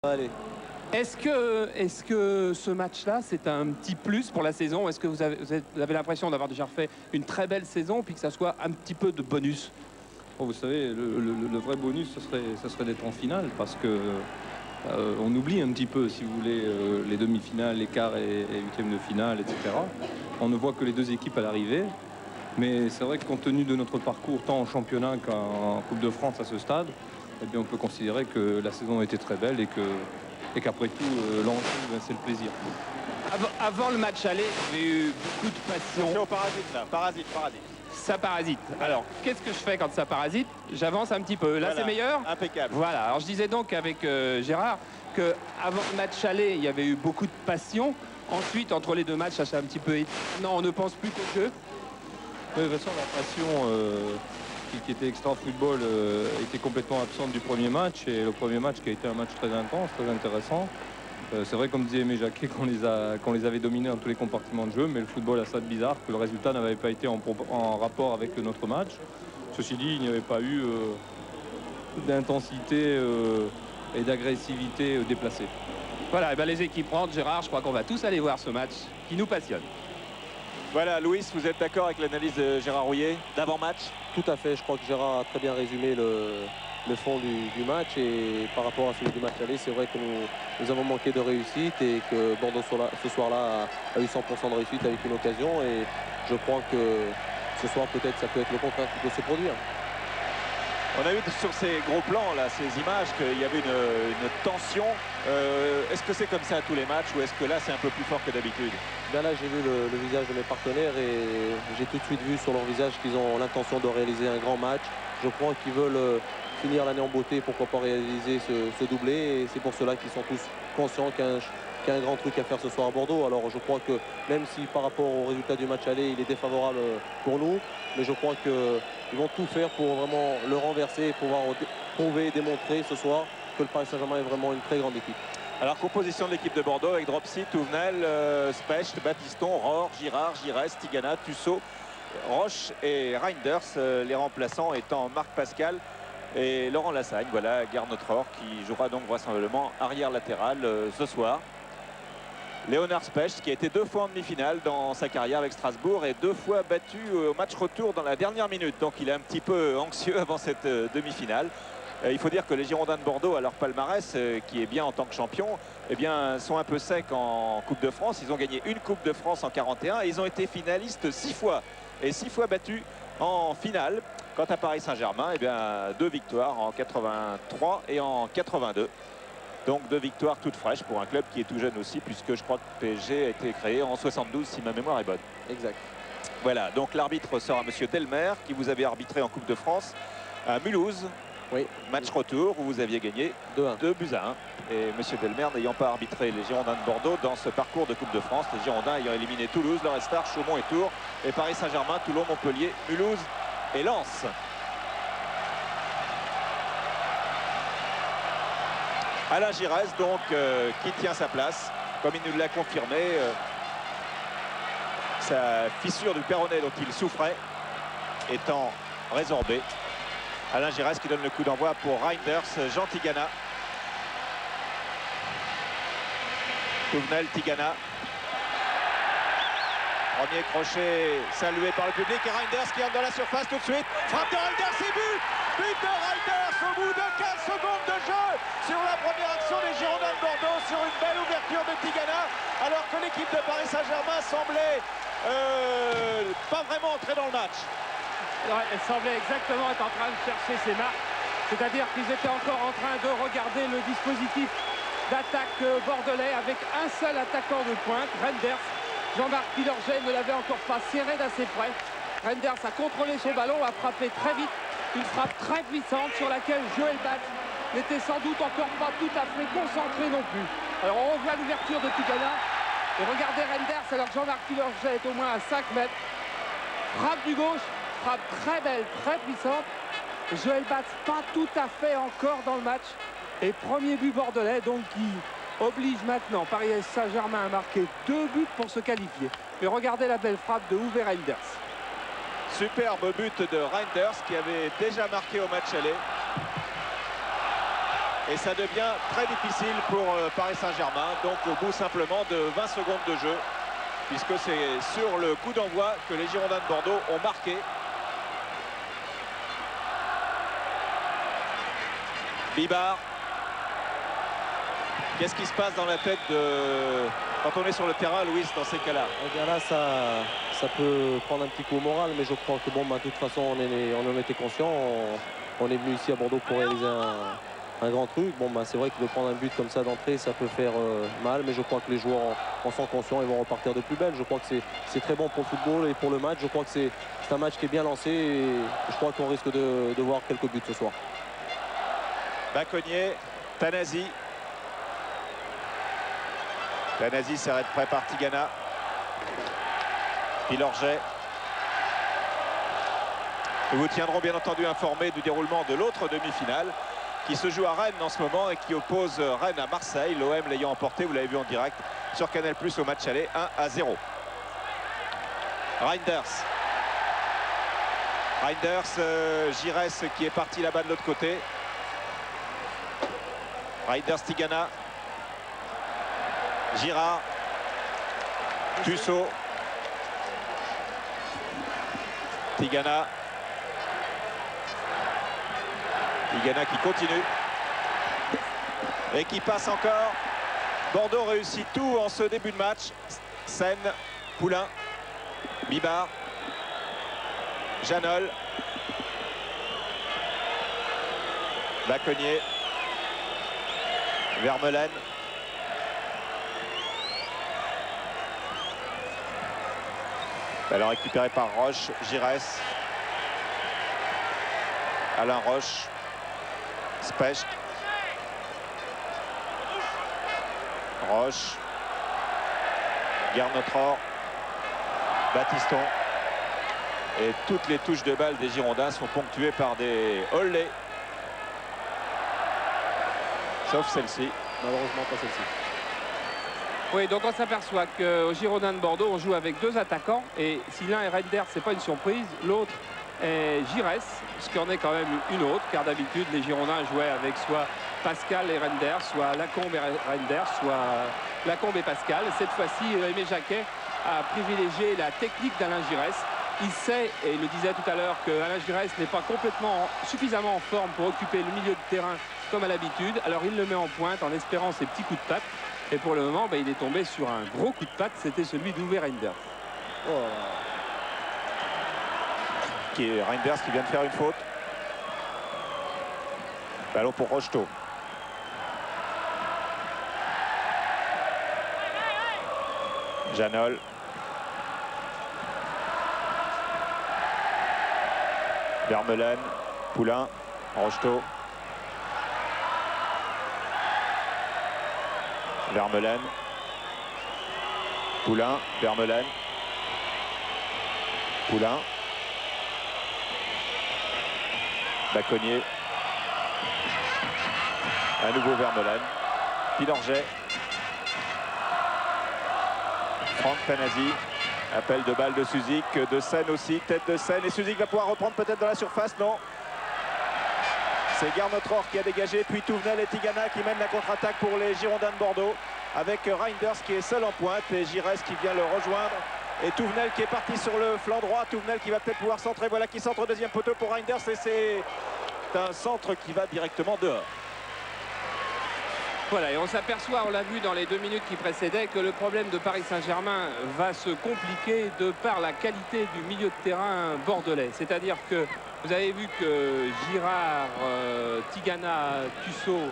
Allez. Est-ce que ce match-là, c'est un petit plus pour la saison? Est-ce que vous avez l'impression d'avoir déjà fait une très belle saison, puis que ça soit un petit peu de bonus? Bon, vous savez, le vrai bonus, ce serait d'être en finale, parce que on oublie un petit peu, si vous voulez, les demi-finales, les quarts et huitièmes de finale, etc. On ne voit que les deux équipes à l'arrivée. Mais c'est vrai que compte tenu de notre parcours, tant en championnat qu'en Coupe de France à ce stade, eh bien, on peut considérer que la saison a été très belle et qu'après tout, l'enjeu, c'est le plaisir. Avant le match aller, il y avait eu beaucoup de passion. Attention au parasite là, parasite. Ça parasite. Alors, qu'est-ce que je fais quand ça parasite? J'avance un petit peu. Là, Voilà, c'est meilleur? impeccable. Voilà. Alors, je disais donc avec Gérard qu'avant le match aller, il y avait eu beaucoup de passion. Ensuite, entre les deux matchs, ça s'est un petit peu... Non, on ne pense plus qu'au jeu. De toute façon, la passion qui était extra football était complètement absente du premier match. Et le premier match qui a été un match très intense, très intéressant. C'est vrai, comme disait Aimé Jacquet, qu'on les avait dominés dans tous les compartiments de jeu, mais le football a ça de bizarre que le résultat n'avait pas été en rapport avec notre match. Ceci dit, il n'y avait pas eu d'intensité et d'agressivité déplacée. Voilà, et ben les équipes rentrent. Gérard, je crois qu'on va tous aller voir ce match qui nous passionne. Voilà, Louis, vous êtes d'accord avec l'analyse de Gérard Rouillet d'avant-match? Tout à fait, je crois que Gérard a très bien résumé le fond du match, et par rapport à celui du match aller, c'est vrai que nous avons manqué de réussite et que Bordeaux ce soir-là a eu 100% de réussite avec une occasion, et je crois que ce soir peut-être ça peut être le contraire qui peut se produire. On a vu sur ces gros plans là, ces images, qu'il y avait une tension. Est-ce que c'est comme ça à tous les matchs, ou est-ce que là c'est un peu plus fort que d'habitude? Bien là, j'ai vu le visage de mes partenaires et j'ai tout de suite vu sur leur visage qu'ils ont l'intention de réaliser un grand match. Je crois qu'ils veulent finir l'année en beauté, pourquoi pas réaliser ce doublé, et c'est pour cela qu'ils sont tous conscients qu'il y a un grand truc à faire ce soir à Bordeaux. Alors je crois que même si par rapport au résultat du match aller, il est défavorable pour nous, mais je crois qu'ils vont tout faire pour vraiment le renverser et pouvoir prouver et démontrer ce soir que le Paris Saint-Germain est vraiment une très grande équipe. Alors, composition de l'équipe de Bordeaux avec Dropsy, Touvenel, Specht, Baptiston, Rohr, Girard, Giresse, Tigana, Tussaud, Roche et Reinders, les remplaçants étant Marc Pascal et Laurent Lassagne. Voilà, Gernot Rohr qui jouera donc vraisemblablement arrière latéral ce soir. Léonard Specht qui a été 2 fois en demi-finale dans sa carrière avec Strasbourg et 2 fois battu au match retour dans la dernière minute. Donc il est un petit peu anxieux avant cette demi-finale. Il faut dire que les Girondins de Bordeaux, à leur palmarès, qui est bien en tant que champion, eh bien, sont un peu secs en Coupe de France. Ils ont gagné une Coupe de France en 41 et ils ont été finalistes 6 fois. Et 6 fois battus en finale. Quant à Paris Saint-Germain, eh bien, 2 victoires en 83 et en 82. Donc 2 victoires toutes fraîches pour un club qui est tout jeune aussi, puisque je crois que PSG a été créé en 72, si ma mémoire est bonne. Exact. Voilà, donc l'arbitre sera M. Delmer, qui vous avait arbitré en Coupe de France à Mulhouse. Oui. Match retour où vous aviez gagné 2 buts à 1. Et M. Delmer n'ayant pas arbitré les Girondins de Bordeaux dans ce parcours de Coupe de France. Les Girondins ayant éliminé Toulouse, le Star, Chaumont et Tours. Et Paris Saint-Germain, Toulon, Montpellier, Mulhouse et Lens. Alain Giresse donc qui tient sa place. Comme il nous l'a confirmé, sa fissure du péroné dont il souffrait étant résorbée. Alain Giresse qui donne le coup d'envoi pour Reinders, Jean Tigana. Touvenel, Tigana. Premier crochet salué par le public et Reinders qui entre dans la surface tout de suite. Frappe de Reinders et but! But de Reinders au bout de 15 secondes de jeu sur la première action des Girondins de Bordeaux, sur une belle ouverture de Tigana, alors que l'équipe de Paris Saint-Germain semblait pas vraiment entrer dans le match. Elle semblait exactement être en train de chercher ses marques. C'est-à-dire qu'ils étaient encore en train de regarder le dispositif d'attaque bordelais avec un seul attaquant de pointe, Reinders. Jean-Marc Pilorget ne l'avait encore pas serré d'assez près. Reinders a contrôlé son ballon, a frappé très vite. Une frappe très puissante sur laquelle Joël Batz n'était sans doute encore pas tout à fait concentré non plus. Alors on revoit l'ouverture de Tigana. Et regardez Reinders alors que Jean-Marc Pilorget est au moins à 5 mètres. Frappe du gauche. Frappe très belle, très puissante. Joël Batz pas tout à fait encore dans le match. Et premier but bordelais donc qui oblige maintenant Paris Saint-Germain à marquer 2 buts pour se qualifier. Mais regardez la belle frappe de Uwe Reinders. Superbe but de Reinders qui avait déjà marqué au match aller. Et ça devient très difficile pour Paris Saint-Germain. Donc au bout simplement de 20 secondes de jeu, puisque c'est sur le coup d'envoi que les Girondins de Bordeaux ont marqué. Bibar. Qu'est-ce qui se passe dans la tête de... quand on est sur le terrain, Louis, dans ces cas-là? Eh bien là, ça peut prendre un petit coup au moral, mais je crois que bon, de toute façon, on en était conscient. On est venu ici à Bordeaux pour réaliser un grand truc. Bon, c'est vrai que de prendre un but comme ça d'entrée, ça peut faire mal, mais je crois que les joueurs en sont conscients et vont repartir de plus belle. Je crois que c'est très bon pour le football et pour le match. Je crois que c'est un match qui est bien lancé et je crois qu'on risque de voir quelques buts ce soir. Bacognier, Tanasi. Tanasi s'arrête prêt par Tigana. Pilorget. Nous vous tiendrons bien entendu informé du déroulement de l'autre demi-finale qui se joue à Rennes en ce moment et qui oppose Rennes à Marseille. L'OM l'ayant emporté, vous l'avez vu en direct sur Canal+ au match aller 1-0. Reinders. Reinders, Giresse qui est parti là-bas de l'autre côté. Reinders, Tigana. Girard. Tussaud. Tigana. Tigana qui continue. Et qui passe encore. Bordeaux réussit tout en ce début de match. Sen, Poulain, Bibar, Janol, Bacognier, Vermeulen. Alors récupéré par Roche, Giresse, Alain Roche, Specht, Roche, Garnotror, Battiston. Et toutes les touches de balle des Girondins sont ponctuées par des hollés. Sauf celle-ci. Malheureusement pas celle-ci. Oui, donc on s'aperçoit qu'au Girondins de Bordeaux, on joue avec deux attaquants. Et si l'un est Reinders, c'est pas une surprise. L'autre est Giresse, ce qui en est quand même une autre. Car d'habitude, les Girondins jouaient avec soit Pascal et Reinders, soit Lacombe et Reinders, soit Lacombe et Pascal. Cette fois-ci, Aimé Jacquet a privilégié la technique d'Alain Giresse. Il sait, et il le disait tout à l'heure, qu'Alain Giresse n'est pas suffisamment en forme pour occuper le milieu de terrain comme à l'habitude. Alors il le met en pointe en espérant ses petits coups de patte. Et pour le moment, il est tombé sur un gros coup de patte. C'était celui d'Uwe Reinders. Oh. Reinders qui vient de faire une faute. Ballon pour Rocheteau. Janol. Vermeulen. Poulain. Rocheteau. Vermeulen. Poulain. Vermeulen. Poulain. Bacognier. À nouveau Vermeulen. Pilorget. Franck Tanasi. Appel de balle de Suzik. De Sen aussi. Tête de Sen. Et Suzik va pouvoir reprendre peut-être dans la surface. Non. C'est Garnotror qui a dégagé. Puis Touvenel et Tigana qui mènent la contre-attaque pour les Girondins de Bordeaux. Avec Reinders qui est seul en pointe. Et Giresse qui vient le rejoindre. Et Touvenel qui est parti sur le flanc droit. Touvenel qui va peut-être pouvoir centrer. Voilà qui centre au deuxième poteau pour Reinders. Et c'est un centre qui va directement dehors. Voilà, et on s'aperçoit, on l'a vu dans les 2 minutes qui précédaient, que le problème de Paris Saint-Germain va se compliquer de par la qualité du milieu de terrain bordelais. C'est-à-dire que vous avez vu que Girard, Tigana, Tussaud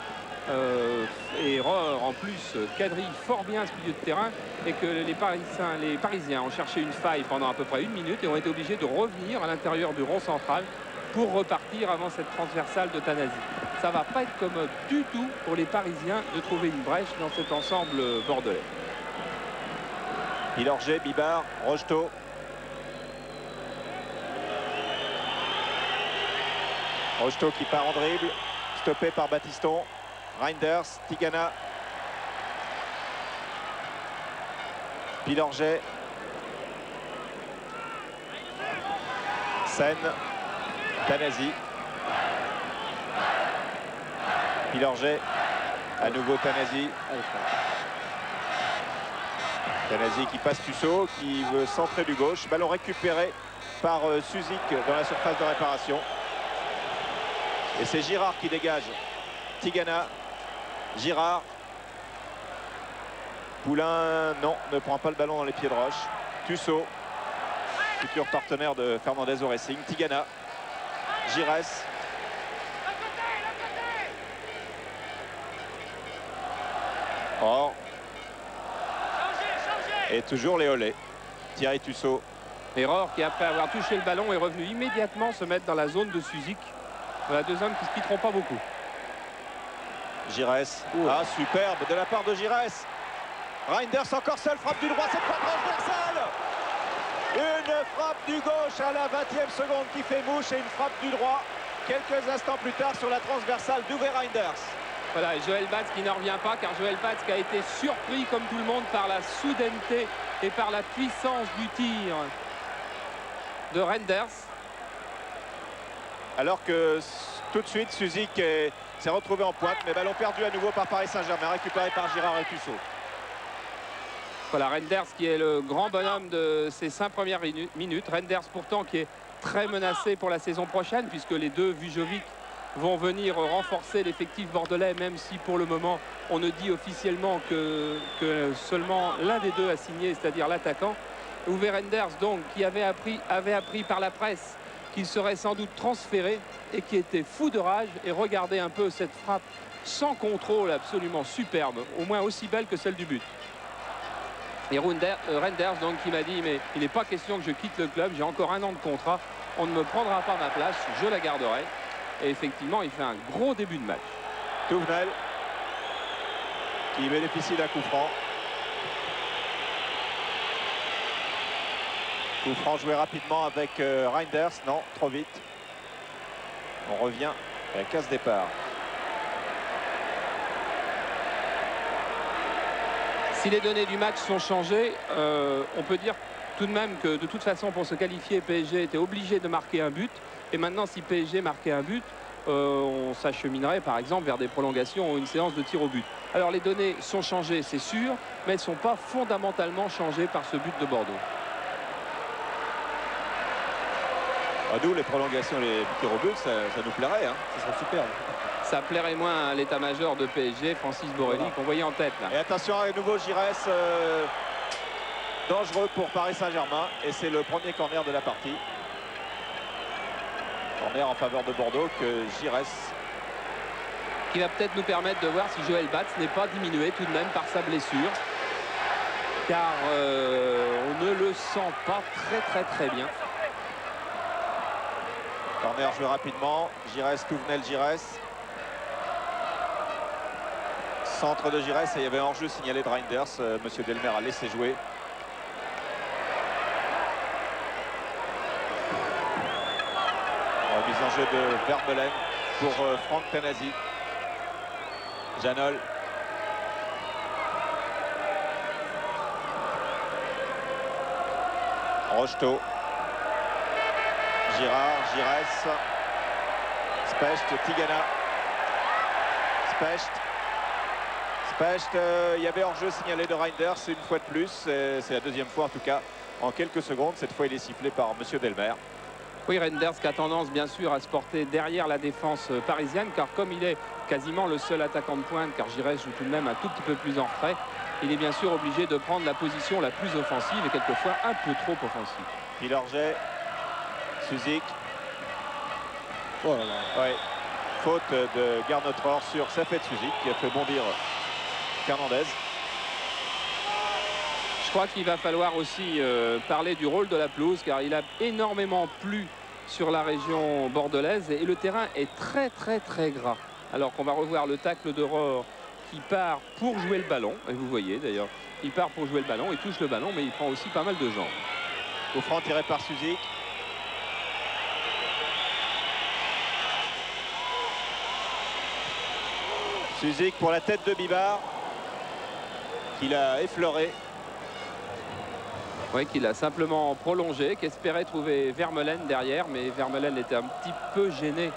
et Rohr en plus quadrillent fort bien ce milieu de terrain et que les Parisiens ont cherché une faille pendant à peu près 1 minute et ont été obligés de revenir à l'intérieur du rond central pour repartir avant cette transversale de Tanasi. Ça va pas être commode du tout pour les Parisiens de trouver une brèche dans cet ensemble bordelais. Pilorget, Bibar, Rocheteau. Rocheteau qui part en dribble, stoppé par Battiston. Reinders, Tigana. Pilorget. Sen. Tanasi. Pilorget, à nouveau Tanasi. Tanasi qui passe Tussaud, qui veut centrer du gauche. Ballon récupéré par Suzik dans la surface de réparation. Et c'est Girard qui dégage. Tigana, Girard. Poulain, non, ne prend pas le ballon dans les pieds de Roche. Tussaud, futur partenaire de Fernandez au Racing. Tigana, Giresse. Or. Et toujours les Olé. Thierry Tussaud. Erreur qui, après avoir touché le ballon, est revenu immédiatement se mettre dans la zone de Suzik. Voilà, deux hommes qui ne se quitteront pas beaucoup. Giresse. Ah, superbe de la part de Giresse. Reinders encore seul, frappe du droit, cette frappe transversale. Une frappe du gauche à la 20e seconde qui fait mouche et une frappe du droit quelques instants plus tard sur la transversale d'Uwe Reinders. Voilà, et Joël Batz qui n'en revient pas, car Joël Batz qui a été surpris comme tout le monde par la soudaineté et par la puissance du tir de Reinders. Alors que tout de suite Suzik s'est retrouvé en pointe, mais ballon perdu à nouveau par Paris Saint-Germain, récupéré par Girard et Tussaud. Voilà, Reinders qui est le grand bonhomme de ces 5 premières minutes. Reinders pourtant qui est très menacé pour la saison prochaine, puisque les deux Vujovic vont venir renforcer l'effectif bordelais, même si pour le moment on ne dit officiellement que seulement l'un des deux a signé, c'est-à-dire l'attaquant. Uwe Reinders donc qui avait appris par la presse qu'il serait sans doute transféré et qui était fou de rage. Et regardez un peu cette frappe sans contrôle absolument superbe, au moins aussi belle que celle du but. Et Reinders donc qui m'a dit mais il n'est pas question que je quitte le club, j'ai encore 1 an de contrat, on ne me prendra pas ma place, je la garderai. Et effectivement il fait un gros début de match. Touvenel qui bénéficie d'un coup franc. Coup franc joué rapidement avec Reinders, non, trop vite. On revient à la case départ. Si les données du match sont changées, on peut dire tout de même que de toute façon pour se qualifier, PSG était obligé de marquer un but. Et maintenant si PSG marquait un but, on s'acheminerait par exemple vers des prolongations ou une séance de tir au but. Alors les données sont changées, c'est sûr, mais elles ne sont pas fondamentalement changées par ce but de Bordeaux. D'où les prolongations, les tirs au but, ça nous plairait. Hein. Ça serait superbe. Ça plairait moins à l'état-major de PSG, Francis Borrelli, voilà, qu'on voyait en tête. Là. Et attention à nouveau Giresse, dangereux pour Paris Saint-Germain. Et c'est le premier corner de la partie. Corner en faveur de Bordeaux que Giresse. Qui va peut-être nous permettre de voir si Joël Batz n'est pas diminué tout de même par sa blessure. Car on ne le sent pas très bien. Corner joué rapidement. Giresse, Touvenel, Giresse. Centre de Giresse et il y avait hors-jeu signalé de Reinders. Monsieur Delmer a laissé jouer. Mise en jeu de Vermeulen pour Franck Tanasi. Janol. Rocheteau. Girard, Giresse. Specht, Tigana. Specht. Il y avait hors-jeu signalé de Reinders une fois de plus. C'est la deuxième fois en tout cas en quelques secondes. Cette fois il est sifflé par monsieur Delmer. Oui, Reinders qui a tendance bien sûr à se porter derrière la défense parisienne, car comme il est quasiment le seul attaquant de pointe, car Giresse joue tout de même un tout petit peu plus en retrait, il est bien sûr obligé de prendre la position la plus offensive et quelquefois un peu trop offensive. Pilorget, Suzik. Oh là là. Ouais. Faute de Garnotror sur Safet Suzik qui a fait bondir Fernandez. Je crois qu'il va falloir aussi parler du rôle de la pelouse, car il a énormément plu sur la région bordelaise et le terrain est très gras. Alors qu'on va revoir le tacle de Rohr qui part pour jouer le ballon. Et vous voyez d'ailleurs, il part pour jouer le ballon, il touche le ballon, mais il prend aussi pas mal de jambes. Au franc tiré par Suzik. Suzik pour la tête de Bibar, qu'il a effleuré. Oui, qu'il a simplement prolongé, qu'espérait trouver Vermeulen derrière, mais Vermeulen était un petit peu gêné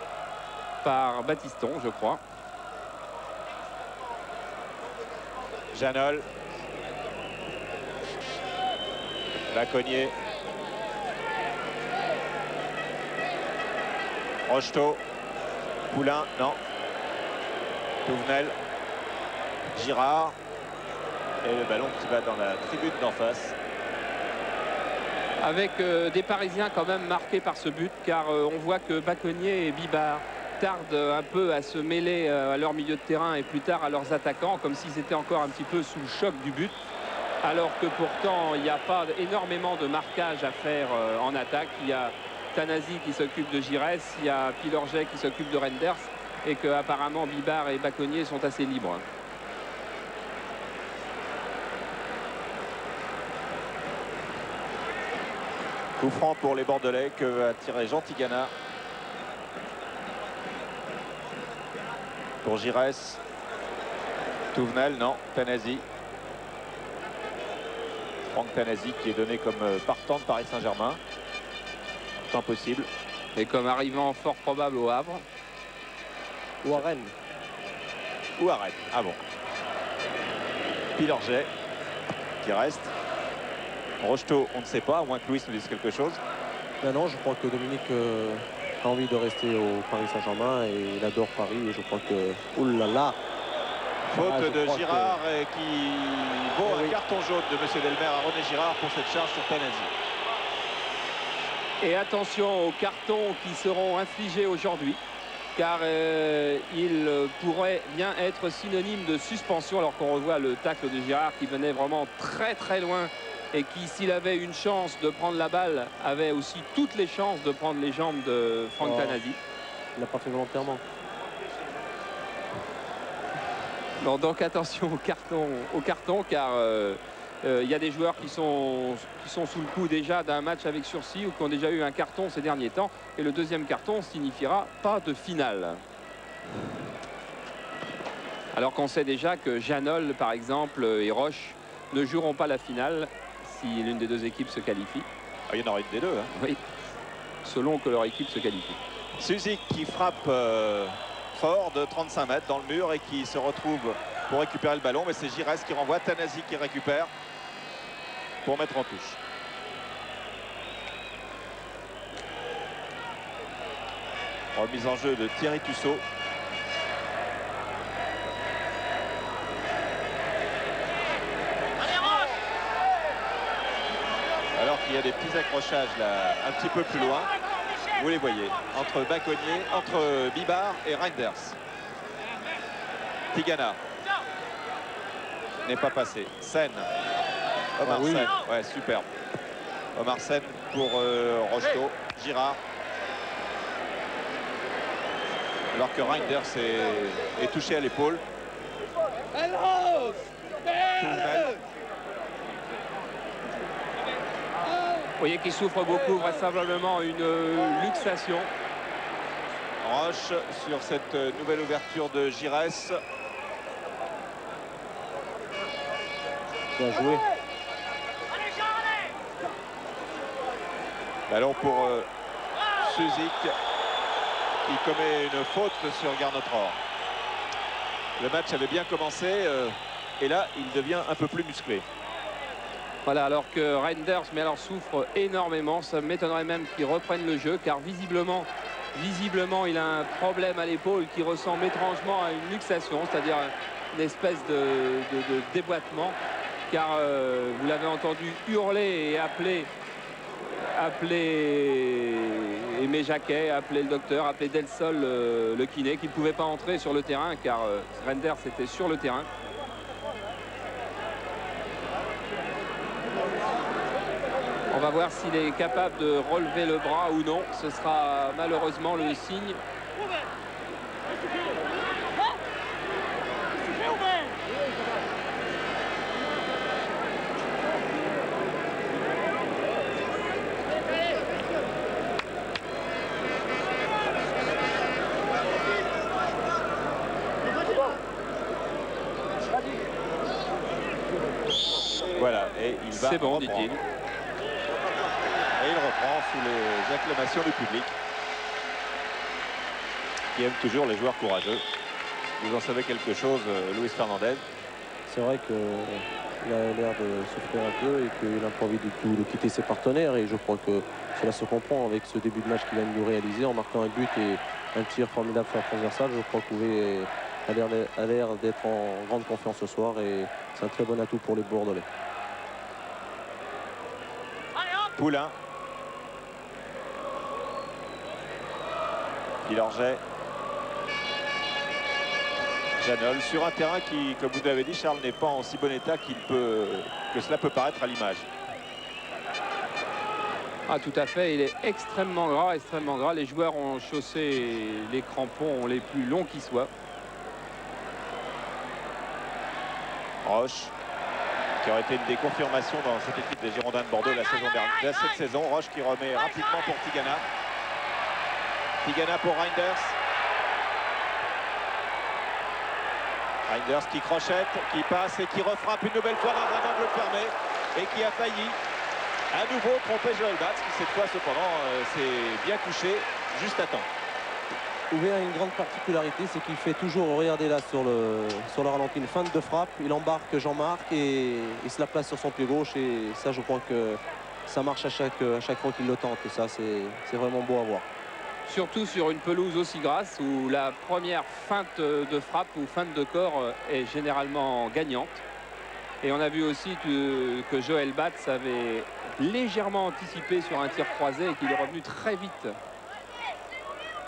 par Battiston, je crois. Janol. Bacognier. Rocheteau. Poulain, non. Touvenel. Girard. Et le ballon qui va dans la tribune d'en face. Avec des Parisiens quand même marqués par ce but, car on voit que Bacognier et Bibard tardent un peu à se mêler à leur milieu de terrain et plus tard à leurs attaquants, comme s'ils étaient encore un petit peu sous le choc du but, alors que pourtant il n'y a pas énormément de marquage à faire en attaque. Il y a Tanasi qui s'occupe de Giresse, il y a Pilorget qui s'occupe de Renders, et que apparemment Bibard et Bacognier sont assez libres. Coup franc pour les Bordelais que va tirer Jean Tigana. Pour Giresse. Touvenel, non. Tanasi. Franck Tanasi qui est donné comme partant de Paris Saint-Germain. Tant possible. Et comme arrivant fort probable au Havre. Ou à Rennes. Ou à Rennes. Ah bon. Pilorget qui reste. Rocheteau, on ne sait pas, à moins que Louis nous dise quelque chose. Ben non, je crois que Dominique a envie de rester au Paris Saint-Germain et il adore Paris. Et je crois que... Oulala. Faute de Girard que... qui vaut un carton jaune de M. Delmer à René Girard pour cette charge sur Tanasi. Et attention aux cartons qui seront infligés aujourd'hui, car il pourrait bien être synonyme de suspension, alors qu'on revoit le tacle de Girard qui venait vraiment très très loin et qui, s'il avait une chance de prendre la balle, avait aussi toutes les chances de prendre les jambes de Franck Tanasi. Il n'a pas fait volontairement. Non, donc attention au carton, car il y a des joueurs qui sont sous le coup déjà d'un match avec sursis ou qui ont déjà eu un carton ces derniers temps, et le deuxième carton signifiera pas de finale. Alors qu'on sait déjà que Janol, par exemple, et Roche ne joueront pas la finale si l'une des deux équipes se qualifie. Ah, il y en aura une des deux. Hein. Oui, selon que leur équipe se qualifie. Suzik qui frappe fort de 35 mètres dans le mur et qui se retrouve pour récupérer le ballon, mais c'est Giresse qui renvoie, Tanasi qui récupère pour mettre en touche. Remise en jeu de Thierry Tussaud. Alors qu'il y a des petits accrochages là, un petit peu plus loin. Vous les voyez, entre Bacognier, entre Bibard et Reinders. Tigana n'est pas passé. Sen. Omar Sen. Ouais, superbe. Omar Sen pour Rocheteau. Girard. Alors que Reinders est touché à l'épaule. Vous voyez qu'il souffre beaucoup, vraisemblablement une luxation. Roche sur cette nouvelle ouverture de Giresse. Bien joué. Ballon pour Suzik qui commet une faute sur Garnotror. Le match avait bien commencé et là il devient un peu plus musclé. Voilà, alors que Reinders, mais alors souffre énormément. Ça m'étonnerait même qu'il reprenne le jeu, car visiblement il a un problème à l'épaule qui ressemble étrangement à une luxation, c'est-à-dire une espèce de déboîtement, car vous l'avez entendu hurler et appeler Aimé Jacquet, appeler le docteur, appeler Delsol, le kiné, qui ne pouvait pas entrer sur le terrain car Reinders était sur le terrain. On va voir s'il est capable de relever le bras ou non. Ce sera malheureusement le signe. Voilà, et il va. C'est bon, reprendre. dit-il. Et il reprend sous les acclamations du public qui aime toujours les joueurs courageux. Vous en savez quelque chose, Luis Fernandez? c'est vrai qu'il a l'air de souffrir un peu et qu'il n'a pas envie du tout de quitter ses partenaires. Et je crois que cela se comprend avec ce début de match qu'il vient de nous réaliser en marquant un but et un tir formidable sur la transversale. Je crois qu'Ouvé a l'air d'être en grande confiance ce soir et c'est un très bon atout pour les Bordelais. Poulain. Pilorget. Janol sur un terrain qui, comme vous l'avez dit, Charles, n'est pas en si bon état que cela peut paraître à l'image. Ah, tout à fait, il est extrêmement gras, extrêmement gras. Les joueurs ont chaussé les crampons les plus longs qui soient. Roche, qui aurait été une des confirmations dans cette équipe des Girondins de Bordeaux cette saison. Roche qui remet rapidement pour Tigana. Tigana pour Reinders. Reinders qui crochette, qui passe et qui refrappe une nouvelle fois dans un angle fermé et qui a failli à nouveau tromper Joël Batz, qui cette fois cependant s'est bien couché juste à temps. Ouvé a une grande particularité, c'est qu'il fait toujours, regardez là sur le ralenti, une feinte de frappe, il embarque Jean-Marc et il se la place sur son pied gauche et ça je crois que ça marche à chaque fois qu'il le tente et ça c'est vraiment beau à voir. Surtout sur une pelouse aussi grasse où la première feinte de frappe ou feinte de corps est généralement gagnante. Et on a vu aussi que Joël Batz avait légèrement anticipé sur un tir croisé et qu'il est revenu très vite.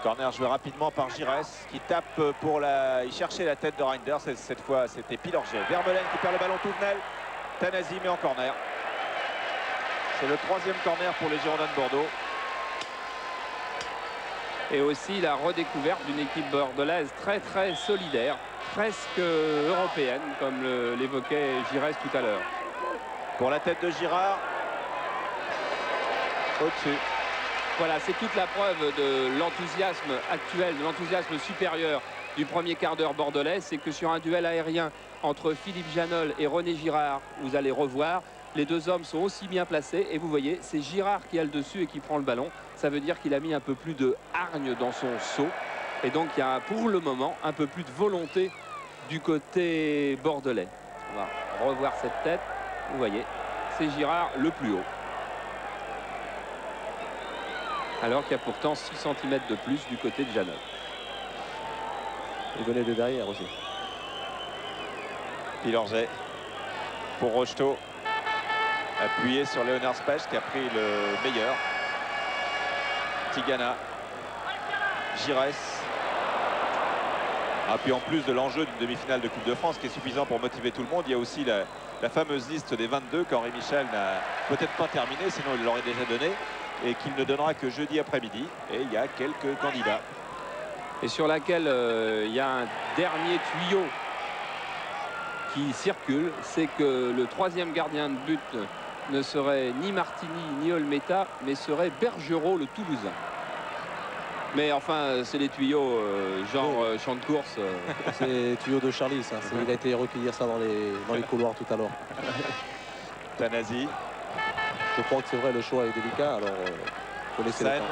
Corner joué rapidement par Giresse qui tape il cherchait la tête de Reinders et cette fois c'était Pilorget. Vermeulen qui perd le ballon, Touvenel. Tanasi met en corner. C'est le 3e corner pour les Girondins de Bordeaux. Et aussi la redécouverte d'une équipe bordelaise très très solidaire, presque européenne, comme l'évoquait Giresse tout à l'heure. Pour la tête de Girard, au-dessus. Voilà, c'est toute la preuve de l'enthousiasme actuel, de l'enthousiasme supérieur du premier quart d'heure bordelais. C'est que sur un duel aérien entre Philippe Janol et René Girard, vous allez revoir, les deux hommes sont aussi bien placés. Et vous voyez, c'est Girard qui a le dessus et qui prend le ballon. Ça veut dire qu'il a mis un peu plus de hargne dans son saut. Et donc, il y a pour le moment un peu plus de volonté du côté bordelais. On va revoir cette tête. Vous voyez, c'est Girard le plus haut. Alors qu'il y a pourtant 6 cm de plus du côté de Janol. Il venait de derrière aussi. Pilorget pour Rocheteau. Appuyé sur Léonard Specht qui a pris le meilleur. Tigana. Giresse. Puis en plus de l'enjeu d'une demi-finale de Coupe de France qui est suffisant pour motiver tout le monde, il y a aussi la fameuse liste des 22 qu'Henri Michel n'a peut-être pas terminé, sinon il l'aurait déjà donné, et qu'il ne donnera que jeudi après-midi. Et il y a quelques candidats. Et sur laquelle il y a un dernier tuyau qui circule, c'est que le 3e gardien de but ne serait ni Martini ni Olmeta, mais serait Bergerot, le Toulousain. Mais enfin, c'est des tuyaux genre champ de course. C'est les tuyaux de Charlie, ça. Il a été recueillir ça dans les couloirs tout à l'heure. Tanasi. Je crois que c'est vrai, le choix est délicat, alors faut laisser le temps.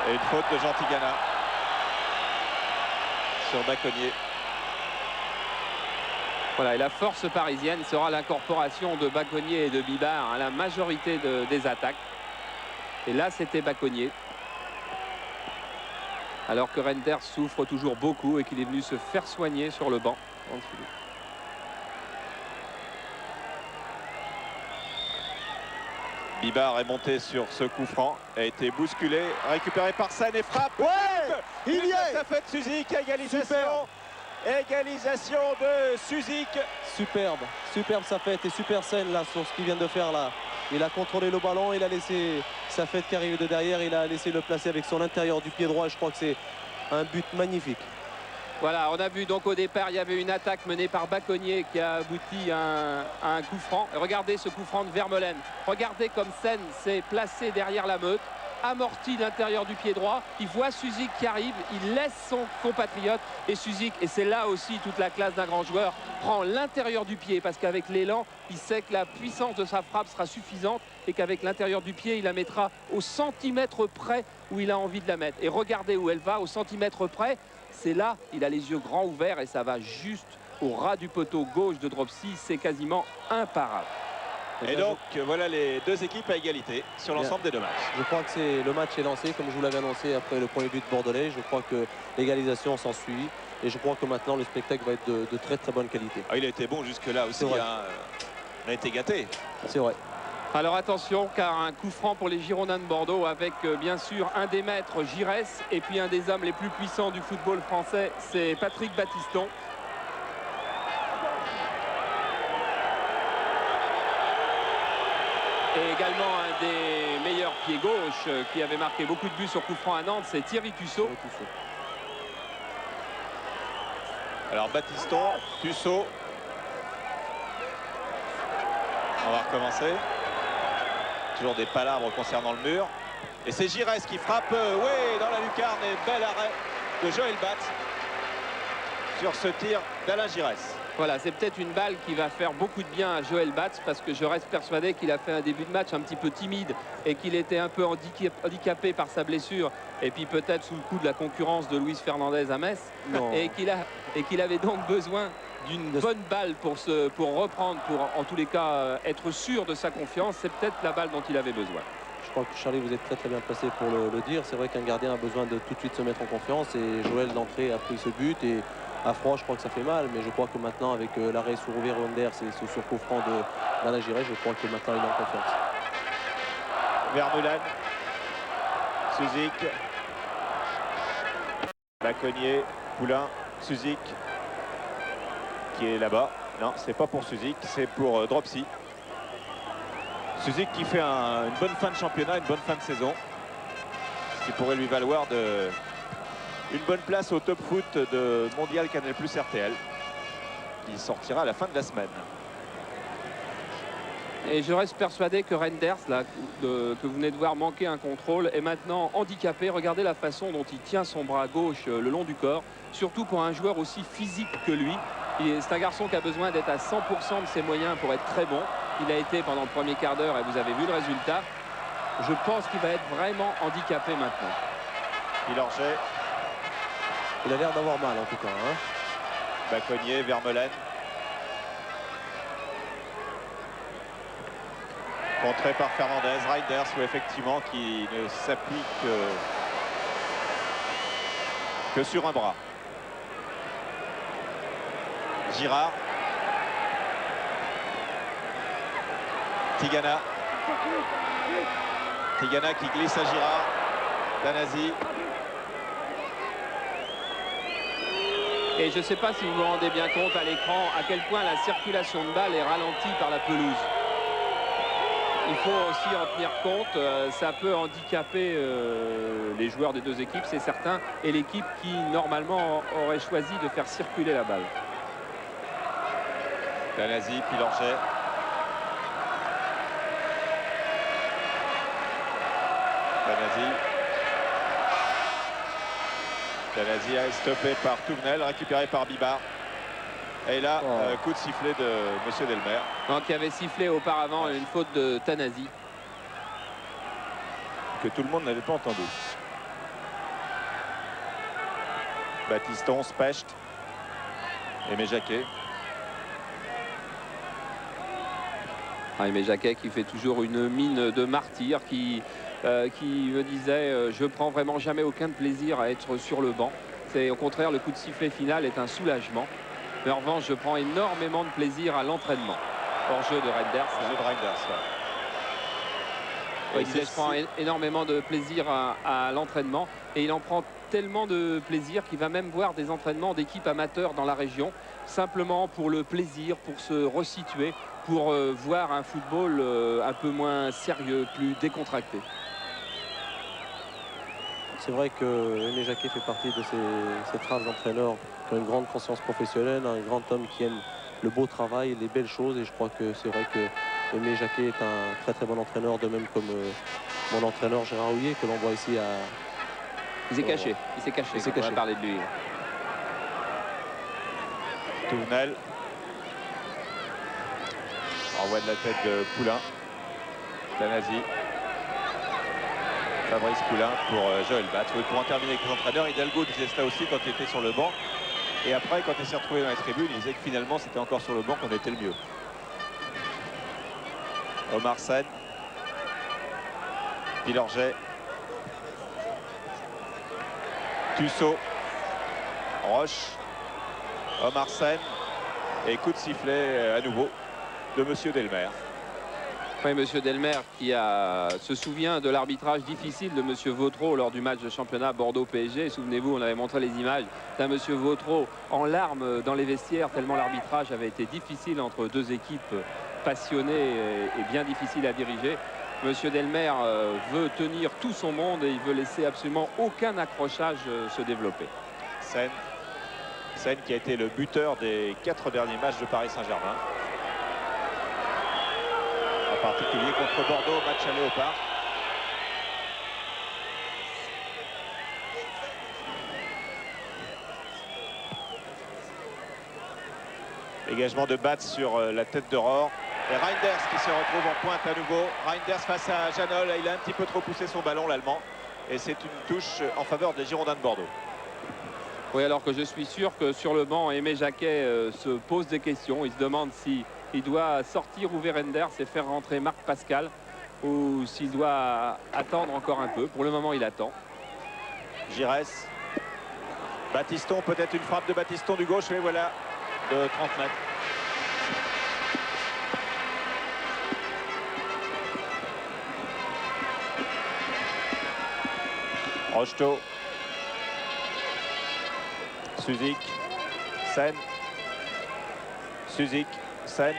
Et une faute de Jean Tigana sur Baconnier. Voilà, et la force parisienne sera l'incorporation de Baconnier et de Bibard à la majorité des attaques. Et là, c'était Baconnier. Alors que Reinders souffre toujours beaucoup et qu'il est venu se faire soigner sur le banc. Bibard est monté sur ce coup franc, a été bousculé, récupéré par Sen et frappe. Ouais, il y est. Ça fait de Suzik, égalisation. Égalisation de Suzik. Superbe sa fête et super scène là sur ce qu'il vient de faire là. Il a contrôlé le ballon, il a laissé sa fête qui arrive de derrière, il a laissé le placer avec son intérieur du pied droit. Je crois que c'est un but magnifique. Voilà, on a vu donc au départ, il y avait une attaque menée par Baconnier qui a abouti à un coup franc. Et regardez ce coup franc de Vermeulen. Regardez comme Sen s'est placé derrière la meute. amorti l'intérieur du pied droit. Il voit Suzik qui arrive, il laisse son compatriote et Suzik, et c'est là aussi toute la classe d'un grand joueur, prend l'intérieur du pied parce qu'avec l'élan, il sait que la puissance de sa frappe sera suffisante et qu'avec l'intérieur du pied, il la mettra au centimètre près où il a envie de la mettre. Et regardez où elle va, au centimètre près, c'est là, il a les yeux grands ouverts et ça va juste au ras du poteau gauche de Dropsy, c'est quasiment imparable. Et donc voilà les deux équipes à égalité sur l'ensemble des deux matchs. Je crois que le match est lancé, comme je vous l'avais annoncé après le premier but bordelais. Je crois que l'égalisation s'ensuit. Et je crois que maintenant le spectacle va être de très très bonne qualité. Ah, il a été bon jusque-là aussi. Hein. On a été gâté. C'est vrai. Alors attention, car un coup franc pour les Girondins de Bordeaux avec bien sûr un des maîtres, Giresse, et puis un des hommes les plus puissants du football français, c'est Patrick Battiston. Et également un des meilleurs pieds gauche qui avait marqué beaucoup de buts sur coup franc à Nantes, c'est Thierry Tussaud. Alors Battiston, Tussaud. On va recommencer. Toujours des palabres concernant le mur. Et c'est Giresse qui frappe, ouais, dans la lucarne, et bel arrêt de Joël Batz sur ce tir d'Alain Giresse. Voilà, c'est peut-être une balle qui va faire beaucoup de bien à Joël Batz parce que je reste persuadé qu'il a fait un début de match un petit peu timide et qu'il était un peu handicapé par sa blessure et puis peut-être sous le coup de la concurrence de Luis Fernandez à Metz et qu'il avait donc besoin d'une bonne balle pour reprendre, pour en tous les cas être sûr de sa confiance. C'est peut-être la balle dont il avait besoin. Je crois que Charlie, vous êtes très très bien placé pour le dire. C'est vrai qu'un gardien a besoin de tout de suite se mettre en confiance et Joël d'entrée a pris ce but et à froid, je crois que ça fait mal, mais je crois que maintenant, avec l'arrêt sur Uwe Renders et ce surcoup franc d'Alain Giresse, je crois que maintenant il est en confiance. Vermeulen, Suzik, Baconnier, Poulain, Suzik, qui est là-bas. Non, c'est pas pour Suzik, c'est pour Dropsy. Suzik qui fait une bonne fin de championnat, une bonne fin de saison, ce qui pourrait lui valoir une bonne place au top foot de Mondial Canal+ RTL qui sortira à la fin de la semaine. Et je reste persuadé que Renders, là, que vous venez de voir manquer un contrôle, est maintenant handicapé. Regardez la façon dont il tient son bras gauche le long du corps, surtout pour un joueur aussi physique que lui. C'est un garçon qui a besoin d'être à 100% de ses moyens pour être très bon. Il a été pendant le premier quart d'heure et vous avez vu le résultat. Je pense qu'il va être vraiment handicapé maintenant. Pilorget. Il a l'air d'avoir mal en tout cas. Hein. Baconnier, Vermeulen. Contré par Fernandez, Reinders, ou effectivement qui ne s'applique que sur un bras. Girard. Tigana. Tigana qui glisse à Girard. Tanasi. Et je ne sais pas si vous vous rendez bien compte à l'écran à quel point la circulation de balle est ralentie par la pelouse. Il faut aussi en tenir compte, ça peut handicaper les joueurs des deux équipes, c'est certain, et l'équipe qui normalement aurait choisi de faire circuler la balle. Tanasi, Pilorget. Tanasi est stoppé par Touvenel, récupéré par Bibar. Et là, coup de sifflet de M. Delmer. Donc, qui avait sifflé auparavant une faute de Tanasi. Que tout le monde n'avait pas entendu. Battiston, Specht. Aimé Jacquet. Aimé Jacquet qui fait toujours une mine de martyr, qui me disait je prends vraiment jamais aucun plaisir à être sur le banc. C'est au contraire, le coup de sifflet final est un soulagement. Mais en revanche, je prends énormément de plaisir à l'entraînement. Hors-jeu de Reinders. Il disait, je prends énormément de plaisir à l'entraînement. Et il en prend tellement de plaisir qu'il va même voir des entraînements d'équipes amateurs dans la région. Simplement pour le plaisir, pour se resituer, pour voir un football un peu moins sérieux, plus décontracté. C'est vrai que Aimé Jacquet fait partie de ces traces d'entraîneurs qui ont une grande conscience professionnelle, un grand homme qui aime le beau travail, les belles choses. Et je crois que c'est vrai que Aimé Jacquet est un très très bon entraîneur, de même comme mon entraîneur Gérard Houillet, que l'on voit ici à... Il s'est caché. Il s'est caché. On va parler de lui. Touvenel. Envoie de la tête de Poulain. Tanasi. Fabrice Poulain pour Joël Batz. Oui, pour en terminer avec les entraîneurs, Hidalgo disait cela aussi quand il était sur le banc. Et après, quand il s'est retrouvé dans les tribunes, il disait que finalement, c'était encore sur le banc qu'on était le mieux. Omar Sen. Pilorget. Tussaud. Roche. Omar Sen. Et coup de sifflet à nouveau de Monsieur Delmer. Oui, Monsieur Delmer qui se souvient de l'arbitrage difficile de Monsieur Vautreau lors du match de championnat Bordeaux-PSG. Souvenez-vous, on avait montré les images d'un Monsieur Vautreau en larmes dans les vestiaires tellement l'arbitrage avait été difficile entre deux équipes passionnées et bien difficiles à diriger. Monsieur Delmer veut tenir tout son monde et il veut laisser absolument aucun accrochage se développer. Sen qui a été le buteur des 4 derniers matchs de Paris Saint-Germain. En particulier contre Bordeaux, match aller au Parc. Dégagement de Batz sur la tête de Rohr. Et Reinders qui se retrouve en pointe à nouveau. Reinders face à Janol. Il a un petit peu trop poussé son ballon, l'Allemand. Et c'est une touche en faveur des Girondins de Bordeaux. Oui, alors que je suis sûr que sur le banc, Aimé Jacquet se pose des questions. Il se demande s'il doit sortir Uwe Reinders et faire rentrer Marc Pascal ou s'il doit attendre encore un peu. Pour le moment, il attend. Giresse. Battiston, peut-être une frappe de Battiston du gauche, mais voilà, de 30 mètres. Rocheteau. Suzik. Sen. Suzik. Sen.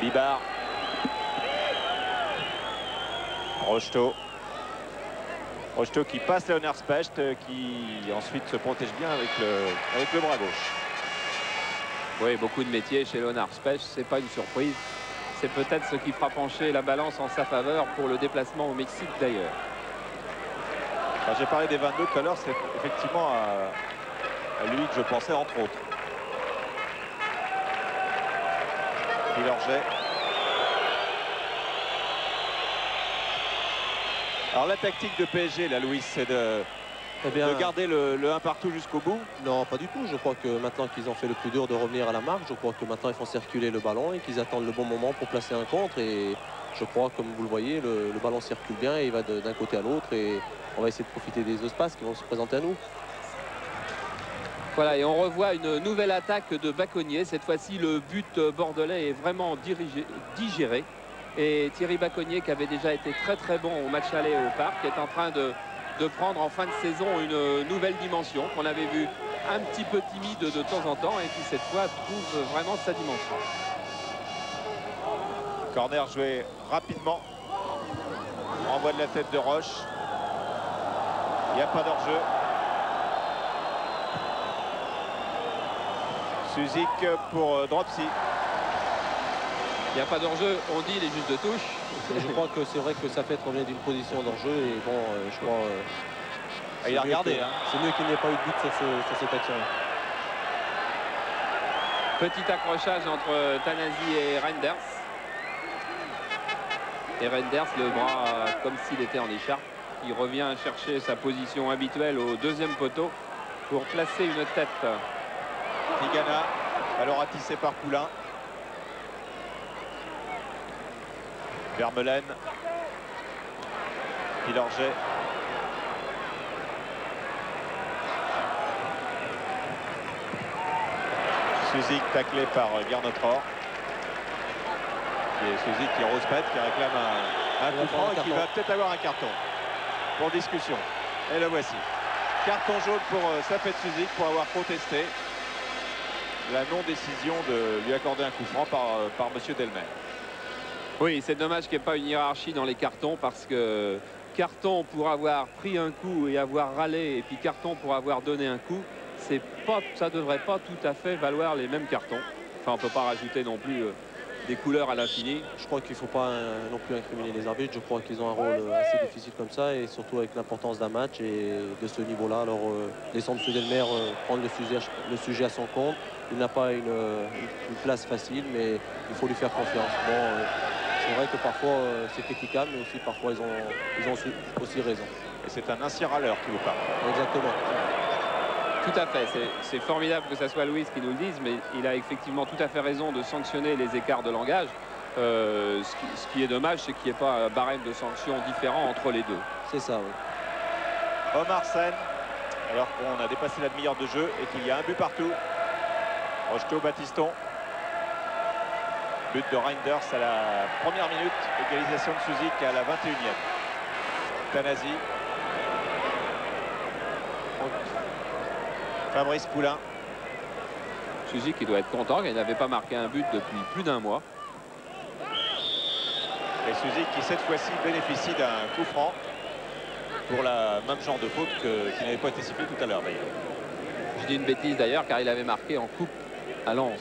Bibard. Rocheteau. Rocheteau qui passe Léonard Specht, qui ensuite se protège bien avec le bras gauche. Oui, beaucoup de métiers chez Léonard Specht, c'est pas une surprise. C'est peut-être ce qui fera pencher la balance en sa faveur pour le déplacement au Mexique d'ailleurs. J'ai parlé des 22 tout à l'heure, c'est effectivement à lui que je pensais entre autres. Pilorget. Alors la tactique de PSG, là, Louis, c'est de garder le 1 partout jusqu'au bout. Non, pas du tout. Je crois que maintenant qu'ils ont fait le plus dur de revenir à la marque, je crois que maintenant ils font circuler le ballon et qu'ils attendent le bon moment pour placer un contre. Et je crois, comme vous le voyez, le ballon circule bien et il va d'un côté à l'autre. Et on va essayer de profiter des espaces qui vont se présenter à nous. Voilà, et on revoit une nouvelle attaque de Baconnier. Cette fois-ci, le but bordelais est vraiment digéré. Et Thierry Baconnier, qui avait déjà été très très bon au match aller au Parc, est en train de prendre en fin de saison une nouvelle dimension qu'on avait vu un petit peu timide de temps en temps et qui cette fois trouve vraiment sa dimension. Corner joué rapidement. Renvoi de la tête de Roche. Il n'y a pas d'hors-jeu. Suzik pour Dropsy. Il n'y a pas d'hors-jeu, on dit, il est juste de touche. Et je crois que c'est vrai que ça fait revient d'une position d'hors-jeu et bon, je crois. Il a regardé. C'est mieux qu'il n'y ait pas eu de but sur cette action. Petit accrochage entre Tanasi et Reinders. Et Reinders, le bras comme s'il était en écharpe. Il revient chercher sa position habituelle au deuxième poteau pour placer une tête. Tigana, alors ratissé par Poulain. Vermeulen. Pilorget. Suzik taclé par Garnotror. Et Suzik qui rouspète, qui réclame un coup franc et qui va peut-être avoir un carton. Pour discussion. Et le voici. Carton jaune pour Safet Suzik pour avoir protesté la non-décision de lui accorder un coup franc par Monsieur Delmer. Oui, c'est dommage qu'il n'y ait pas une hiérarchie dans les cartons parce que carton pour avoir pris un coup et avoir râlé et puis carton pour avoir donné un coup, ça ne devrait pas tout à fait valoir les mêmes cartons. Enfin, on ne peut pas rajouter non plus des couleurs à l'infini. Je crois qu'il ne faut pas non plus incriminer les arbitres. Je crois qu'ils ont un rôle assez difficile comme ça, et surtout avec l'importance d'un match et de ce niveau-là. Alors laissons M. Delmer prendre le sujet à son compte. Il n'a pas une place facile, mais il faut lui faire confiance. Bon, c'est vrai que parfois c'est critiquable, mais aussi parfois ils ont aussi raison. Et c'est un ancien râleur qui vous parle. Exactement. Tout à fait, c'est formidable que ce soit Louis qui nous le dise, mais il a effectivement tout à fait raison de sanctionner les écarts de langage. Ce qui est dommage, c'est qu'il n'y ait pas un barème de sanctions différent entre les deux. C'est ça, oui. Omar Sen, alors qu'on a dépassé la demi-heure de jeu et qu'il y a un but partout. Rocheteau, Battiston. But de Reinders à la première minute. Égalisation de Suzik à la 21e. Tanasi. Fabrice Poulain. Suzy qui doit être content, qu'il n'avait pas marqué un but depuis plus d'un mois. Et Suzik qui cette fois-ci bénéficie d'un coup franc pour la même genre de faute qui n'avait pas été sifflé tout à l'heure d'ailleurs. Je dis une bêtise d'ailleurs, car il avait marqué en coupe à Lens.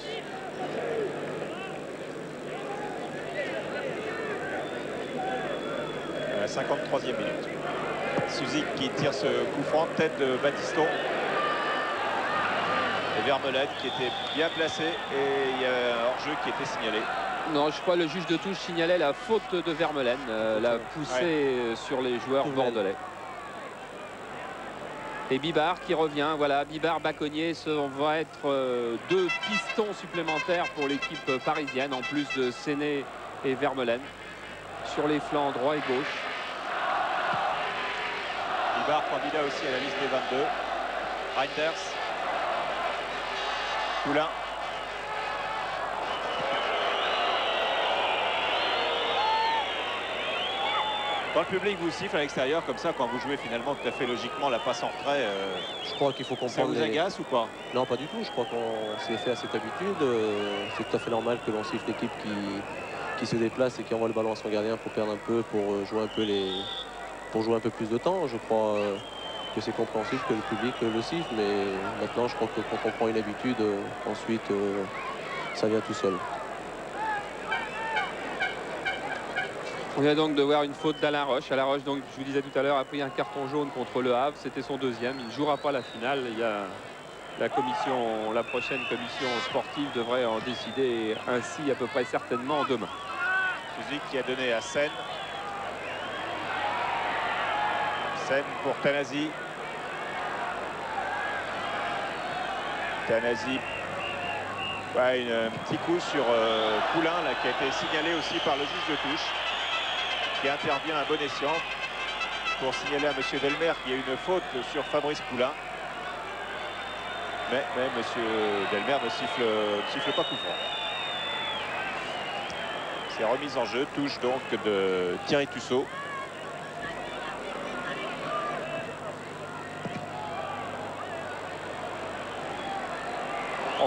À la 53e minute. Suzik qui tire ce coup franc, tête de Battiston. Et Vermeulen qui était bien placé, et il y a un hors-jeu qui était signalé. Non, je crois que le juge de touche signalait la faute de Vermeulen, la poussée sur les joueurs bordelais. Et Bibard qui revient, voilà, Bibard, Bacconnier, ce va être deux pistons supplémentaires pour l'équipe parisienne, en plus de Séné et Vermeulen, sur les flancs droit et gauche. Bibard candidat aussi à la liste des 22. Reinders. Poulain. Quand le public vous siffle à l'extérieur comme ça, quand vous jouez finalement tout à fait logiquement la passe en retrait, Je crois qu'il faut ça comprendre. vous agace ou pas? Non, pas du tout. Je crois qu'on s'est fait à cette habitude. C'est tout à fait normal que l'on siffle l'équipe qui se déplace et qui envoie le ballon à son gardien pour perdre un peu, pour jouer un peu plus de temps. Je crois que c'est compréhensible que le public le siffle, mais maintenant je crois que quand on prend une habitude, ensuite ça vient tout seul. On vient donc de voir une faute d'Alain Roche. Alain Roche, donc, je vous disais tout à l'heure, a pris un carton jaune contre Le Havre. C'était son deuxième. Il ne jouera pas la finale. Il y a la prochaine commission sportive devrait en décider ainsi à peu près certainement demain. Suzik qui a donné à Sen. Sen pour Tanasi. Tanasi. Ouais, un petit coup sur Poulain là, qui a été signalé aussi par le juge de touche, qui intervient à bon escient pour signaler à M. Delmer qu'il y a une faute sur Fabrice Poulain. Mais M. Delmer ne siffle pas coup franc. C'est remise en jeu, touche donc de Thierry Tussaud.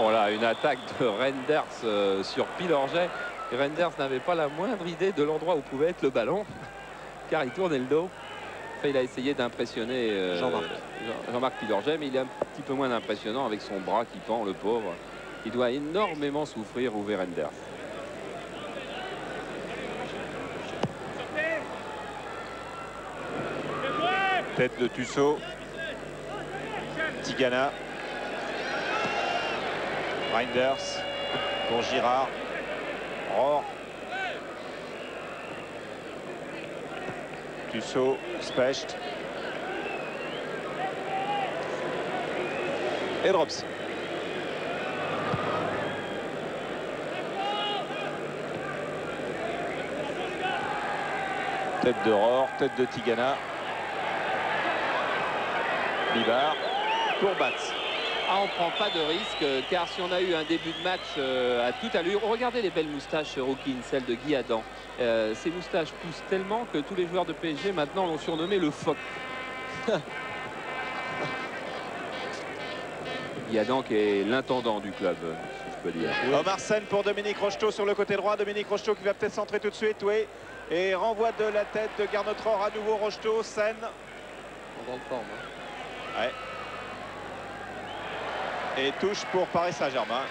Oh là, une attaque de Reinders sur Pilorget. Reinders n'avait pas la moindre idée de l'endroit où pouvait être le ballon, car il tournait le dos. Enfin, il a essayé d'impressionner Jean-Marc Pilorget, mais il est un petit peu moins impressionnant avec son bras qui pend, le pauvre. Il doit énormément souffrir, Uwe Reinders. Tête de Tussaud. Tigana. Reinders pour Girard. Rohr. Tussaud, Specht. Et Dropsy. Tête de Rohr, tête de Tigana. Bibard pour Batz. Ah, on ne prend pas de risque, car si on a eu un début de match à toute allure, regardez les belles moustaches Rookin, celles de Guy Adam. Ces moustaches poussent tellement que tous les joueurs de PSG maintenant l'ont surnommé le phoque. Guy Adam qui est l'intendant du club, si je peux dire. Omar Sen pour Dominique Rocheteau sur le côté droit. Dominique Rocheteau qui va peut-être centrer tout de suite, oui. Et renvoi de la tête de Garnotror à nouveau Rocheteau. Sen. En grande forme. Hein. Ouais. Et touche pour Paris Saint-Germain.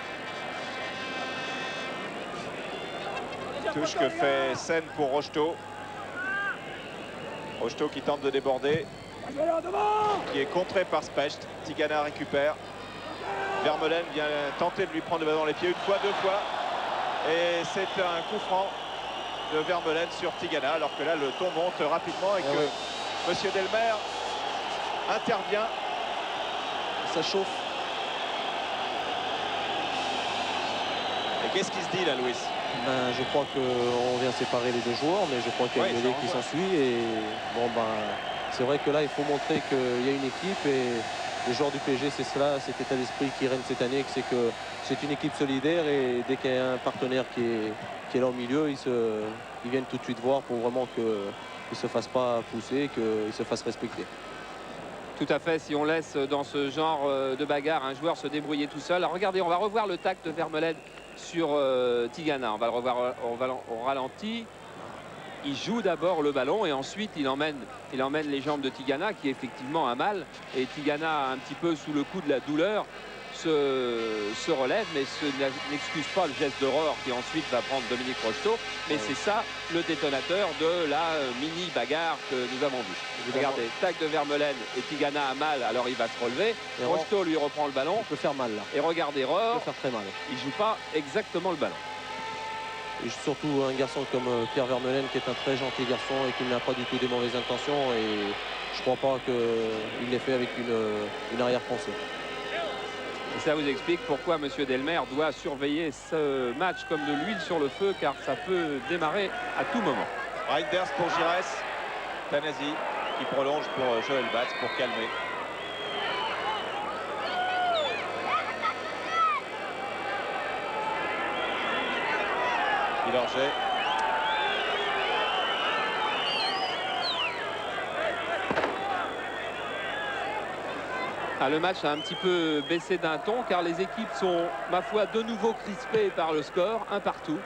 Touche que fait Sen pour Rocheteau. Rocheteau qui tente de déborder, qui est contré par Specht. Tigana récupère. Vermeulen vient tenter de lui prendre le ballon dans les pieds une fois, deux fois. Et c'est un coup franc de Vermeulen sur Tigana, alors que là le ton monte rapidement et que Monsieur Delmer intervient. Ça chauffe. Et qu'est-ce qui se dit là, Louis? Ben, je crois qu'on vient séparer les deux joueurs, mais je crois qu'il y a une mêlée qui s'ensuit. Et bon, ben, c'est vrai que là, il faut montrer qu'il y a une équipe. Et les joueurs du PSG, c'est cela, cet état d'esprit qui règne cette année, c'est que c'est une équipe solidaire. Et dès qu'il y a un partenaire qui est là au milieu, ils viennent tout de suite voir pour vraiment qu'il ne se fasse pas pousser, qu'il se fasse respecter. Tout à fait, si on laisse dans ce genre de bagarre un joueur se débrouiller tout seul. Alors, regardez, on va revoir le tact de Vermeulen sur Tigana. On va le revoir au ralenti. Il joue d'abord le ballon et ensuite il emmène les jambes de Tigana qui effectivement a mal. Et Tigana, un petit peu sous le coup de la douleur, se relève, mais ce n'excuse pas le geste d'horreur qui ensuite va prendre Dominique Rocheteau. Mais c'est ça le détonateur de la mini bagarre que nous avons vue. Regardez, tac de Vermeulen et Tigana a mal, alors il va se relever. Rocheteau lui reprend le ballon. Il peut faire mal là. Et regardez Rohr, Il peut faire très mal. il joue pas exactement le ballon. Et surtout un garçon comme Pierre Vermeulen qui est un très gentil garçon et qui n'a pas du tout des mauvaises intentions. Et je ne crois pas qu'il l'ait fait avec une arrière-pensée. Et ça vous explique pourquoi M. Delmer doit surveiller ce match comme de l'huile sur le feu, car ça peut démarrer à tout moment. Reinders pour Gires. Tanasi qui prolonge pour Joël Batz pour calmer. Ilorget. Ah, le match a un petit peu baissé d'un ton car les équipes sont, ma foi, de nouveau crispées par le score, un partout.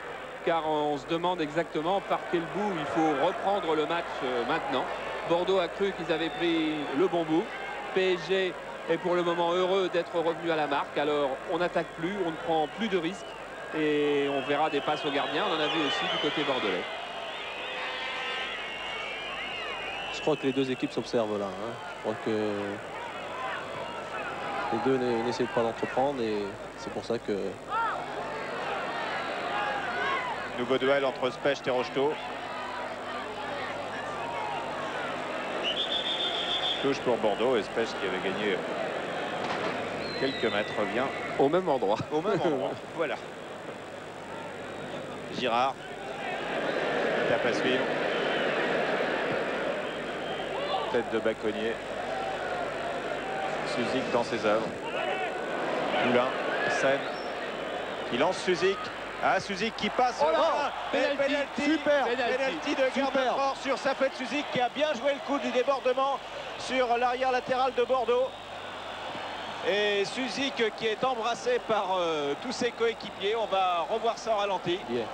Car on se demande exactement par quel bout il faut reprendre le match maintenant. Bordeaux a cru qu'ils avaient pris le bon bout. PSG est pour le moment heureux d'être revenu à la marque. Alors on n'attaque plus, on ne prend plus de risques. Et on verra des passes au gardien. On en a vu aussi du côté bordelais. Je crois que les deux équipes s'observent là. Je crois que les deux n'essayent pas d'entreprendre et c'est pour ça que... Nouveau duel entre Specht et Rocheteau. Touche pour Bordeaux et Specht qui avait gagné quelques mètres revient Au même endroit. au même endroit. Voilà. Girard. Tape à suivre. Tête de Bacconnier. Suzik dans ses œuvres. Moulin, Sen qui lance Suzik. Ah, Suzik qui passe. Oh là, penalty, super, Penalty de Gardner sur Safet Suzik qui a bien joué le coup du débordement sur l'arrière latéral de Bordeaux. Et Suzik qui est embrassé par tous ses coéquipiers. On va revoir ça en ralenti. Yeah.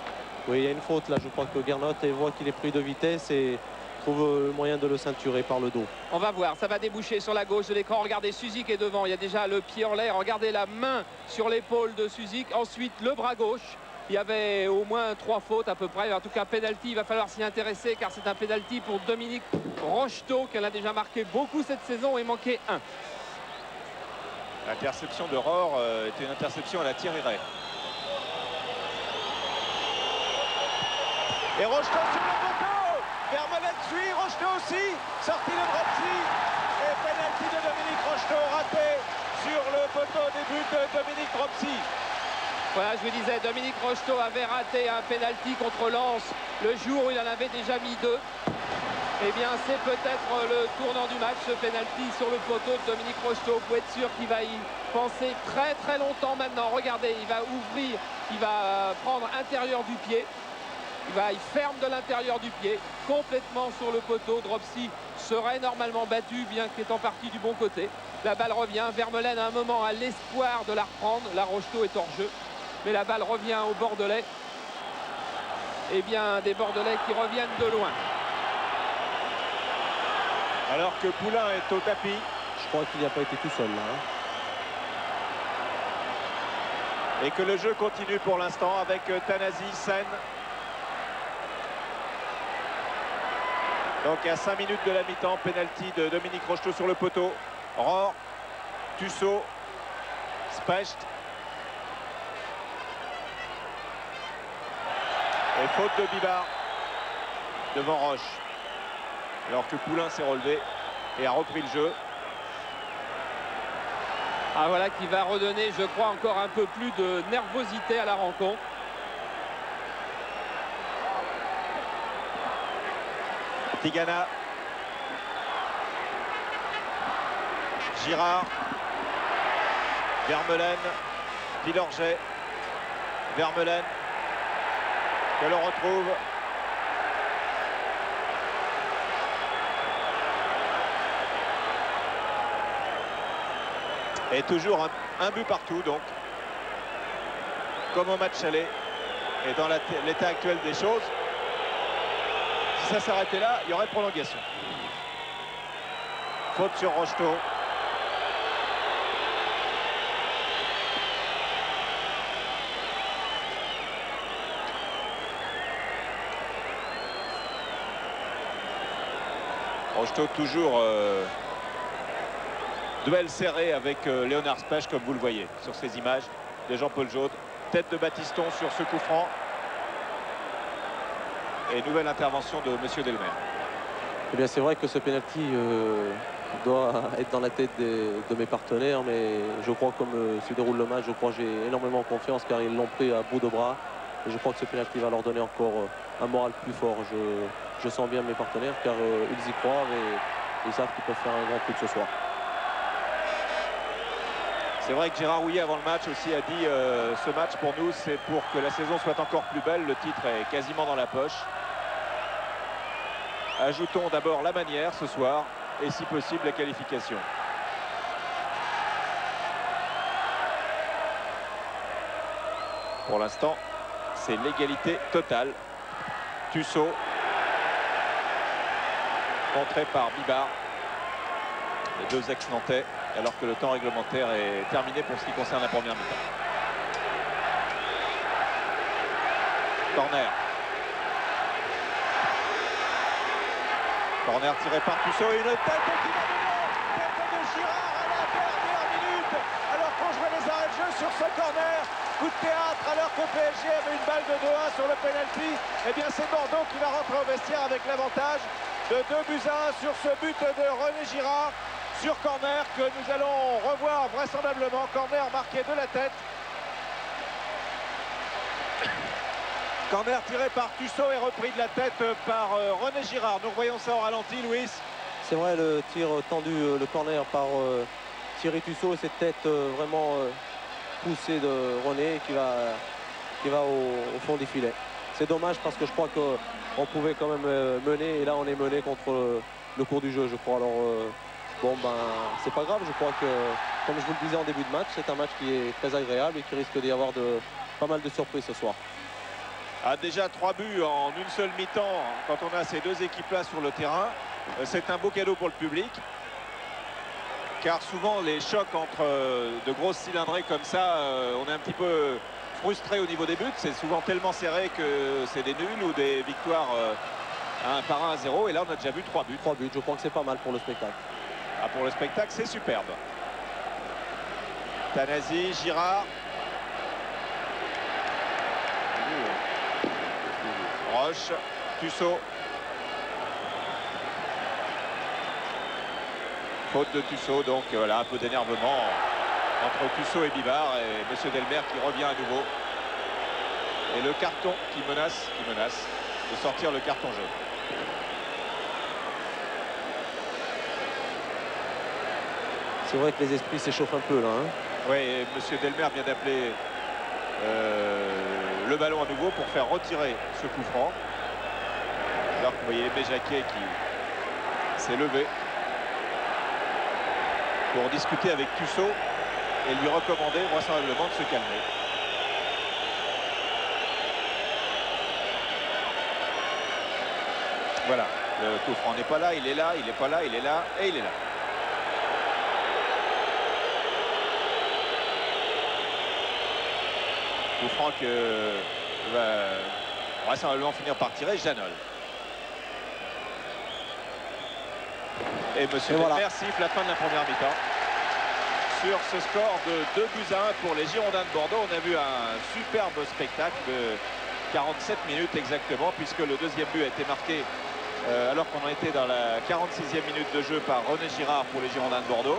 Oui, il y a une faute là. Je crois que Garnot voit qu'il est pris de vitesse et trouve le moyen de le ceinturer par le dos. On va voir, ça va déboucher sur la gauche de l'écran. Regardez, Suzik est devant, il y a déjà le pied en l'air. Regardez la main sur l'épaule de Suzik. Ensuite, le bras gauche. Il y avait au moins 3 fautes à peu près. En tout cas, penalty, il va falloir s'y intéresser car c'est un penalty pour Dominique Rocheteau qui en a déjà marqué beaucoup cette saison et manqué 1. L'interception de Rohr était une interception à la Thierry Ray. Et Rocheteau sur le poteau. Vermeulen suit, Rocheteau aussi. Sortie de Dropsy. Et penalty de Dominique Rocheteau raté sur le poteau des buts de Dominique Dropsy. Voilà, je vous disais, Dominique Rocheteau avait raté un penalty contre Lens le jour où il en avait déjà mis 2. Eh bien, c'est peut-être le tournant du match, ce penalty sur le poteau de Dominique Rocheteau. Vous pouvez être sûr qu'il va y penser très très longtemps maintenant. Regardez, il va ouvrir, il va prendre intérieur du pied. Il ferme de l'intérieur du pied, complètement sur le poteau. Dropsy serait normalement battu, bien qu'il est en partie du bon côté. La balle revient. Vermeulen, à un moment, a l'espoir de la reprendre. La Rocheteau est hors jeu. Mais la balle revient aux Bordelais. Eh bien, des Bordelais qui reviennent de loin. Alors que Poulain est au tapis. Je crois qu'il n'a pas été tout seul là. Et que le jeu continue pour l'instant avec Tanasi, Sen. Donc à 5 minutes de la mi-temps, penalty de Dominique Rocheteau sur le poteau. Rohr, Tussaud, Specht. Et faute de Bibard devant Roche. Alors que Poulain s'est relevé et a repris le jeu. Ah voilà qui va redonner, je crois, encore un peu plus de nervosité à la rencontre. Tigana. Girard. Vermeulen. Pilorget. Vermeulen. Que l'on retrouve. Et toujours un but partout, donc. Comme au match aller. Et dans l'état actuel des choses, si ça s'arrêtait là, il y aurait prolongation. Faute sur Rocheteau. Rocheteau toujours duel serré avec Léonard Specht, comme vous le voyez sur ces images de Jean-Paul Jaude. Tête de Battiston sur ce coup franc. Et nouvelle intervention de Monsieur Delmer. Eh bien, c'est vrai que ce penalty doit être dans la tête de mes partenaires, mais je crois, comme se déroule le match, je crois que j'ai énormément confiance car ils l'ont pris à bout de bras. Et je crois que ce penalty va leur donner encore un moral plus fort. Je sens bien mes partenaires car ils y croient et ils savent qu'ils peuvent faire un grand coup de ce soir. C'est vrai que Gérard Houllier, avant le match, aussi a dit ce match pour nous, c'est pour que la saison soit encore plus belle. Le titre est quasiment dans la poche. Ajoutons d'abord la manière ce soir et si possible la qualification. Pour l'instant, c'est l'égalité totale. Tussaud, contré par Bibard, les deux ex-nantais, alors que le temps réglementaire est terminé pour ce qui concerne la première mi-temps. Corner. Corner tiré par Tussaud et une tête qui va dedans. Tête de Girard à la dernière minute. Alors qu'on jouait les arrêts de jeu sur ce corner. Coup de théâtre alors que PSG avait une balle de 2-1 sur le penalty. Eh bien c'est Bordeaux qui va rentrer au vestiaire avec l'avantage de 2-1 sur ce but de René Girard sur corner que nous allons revoir vraisemblablement. Corner marqué de la tête. Corner tiré par Tussaud et repris de la tête par René Girard. Nous voyons ça au ralenti, Louis. C'est vrai, le tir tendu, le corner par Thierry Tussaud, cette tête vraiment poussée de René qui va au fond des filets. C'est dommage parce que je crois qu'on pouvait quand même mener et là on est mené contre le cours du jeu, je crois. Alors bon, ben c'est pas grave, je crois que comme je vous le disais en début de match, c'est un match qui est très agréable et qui risque d'y avoir pas mal de surprises ce soir. Ah, déjà 3 buts en une seule mi-temps quand on a ces deux équipes-là sur le terrain. C'est un beau cadeau pour le public. Car souvent les chocs entre de grosses cylindrées comme ça, on est un petit peu frustré au niveau des buts. C'est souvent tellement serré que c'est des nuls ou des victoires 1-1 à 0. Et là on a déjà vu 3 buts. 3 buts, je crois que c'est pas mal pour le spectacle. Ah, pour le spectacle, c'est superbe. Tanasi, Girard. Roche, Tussaud. Faute de Tussaud, donc voilà un peu d'énervement entre Tussaud et Bibard et Monsieur Delmer qui revient à nouveau. Et le carton qui menace de sortir le carton jaune. C'est vrai que les esprits s'échauffent un peu là. Hein. Oui, et Monsieur Delmer vient d'appeler le ballon à nouveau pour faire retirer ce coup franc. Alors que vous voyez Béjaquet qui s'est levé pour discuter avec Tussaud et lui recommander vraisemblablement de se calmer. Voilà, le coup franc n'est pas là, il est là, il n'est pas là, il est là et il est là. Coup franc que va vraisemblablement finir par tirer Janol. Et monsieur Delmer siffle la fin de la première mi-temps. Sur ce score de 2-1 pour les Girondins de Bordeaux, on a vu un superbe spectacle de 47 minutes exactement, puisque le deuxième but a été marqué alors qu'on en était dans la 46e minute de jeu par René Girard pour les Girondins de Bordeaux.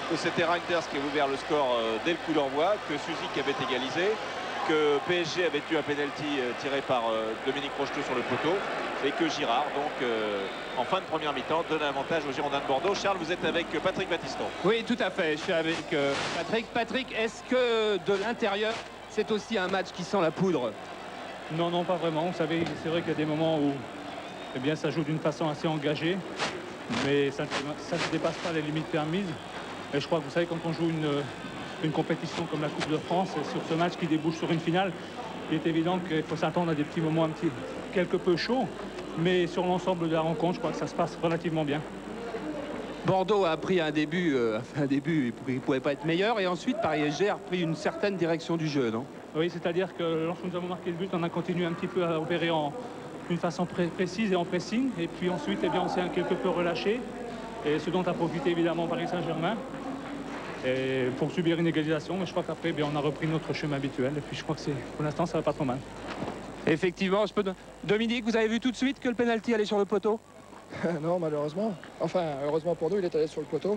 Que c'était Reinders qui avait ouvert le score dès le coup d'envoi, que Suzik avait égalisé, que PSG avait eu un penalty tiré par Dominique Rocheteau sur le poteau, et que Girard, donc en fin de première mi-temps, donne un avantage aux Girondins de Bordeaux. Charles, vous êtes avec Patrick Battiston. Oui, tout à fait. Je suis avec Patrick. Patrick, est-ce que de l'intérieur, c'est aussi un match qui sent la poudre? Non, non, pas vraiment. Vous savez, c'est vrai qu'il y a des moments où eh bien, ça joue d'une façon assez engagée, mais ça ne dépasse pas les limites permises. Et je crois que vous savez, quand on joue une compétition comme la Coupe de France, et sur ce match qui débouche sur une finale, il est évident qu'il faut s'attendre à des petits moments quelque peu chauds, mais sur l'ensemble de la rencontre, je crois que ça se passe relativement bien. Bordeaux a pris un début, il ne pouvait pas être meilleur, et ensuite Paris-SG a repris une certaine direction du jeu, non? Oui, c'est-à-dire que lorsque nous avons marqué le but, on a continué un petit peu à opérer d'une façon précise et en pressing, et puis ensuite, eh bien, on s'est quelque peu relâché, et ce dont a profité évidemment Paris Saint-Germain. Et pour subir une égalisation, mais je crois qu'après, on a repris notre chemin habituel. Et puis je crois que pour l'instant, ça va pas trop mal. Effectivement, Dominique, vous avez vu tout de suite que le pénalty allait sur le poteau? Non, malheureusement. Enfin, heureusement pour nous, il est allé sur le poteau.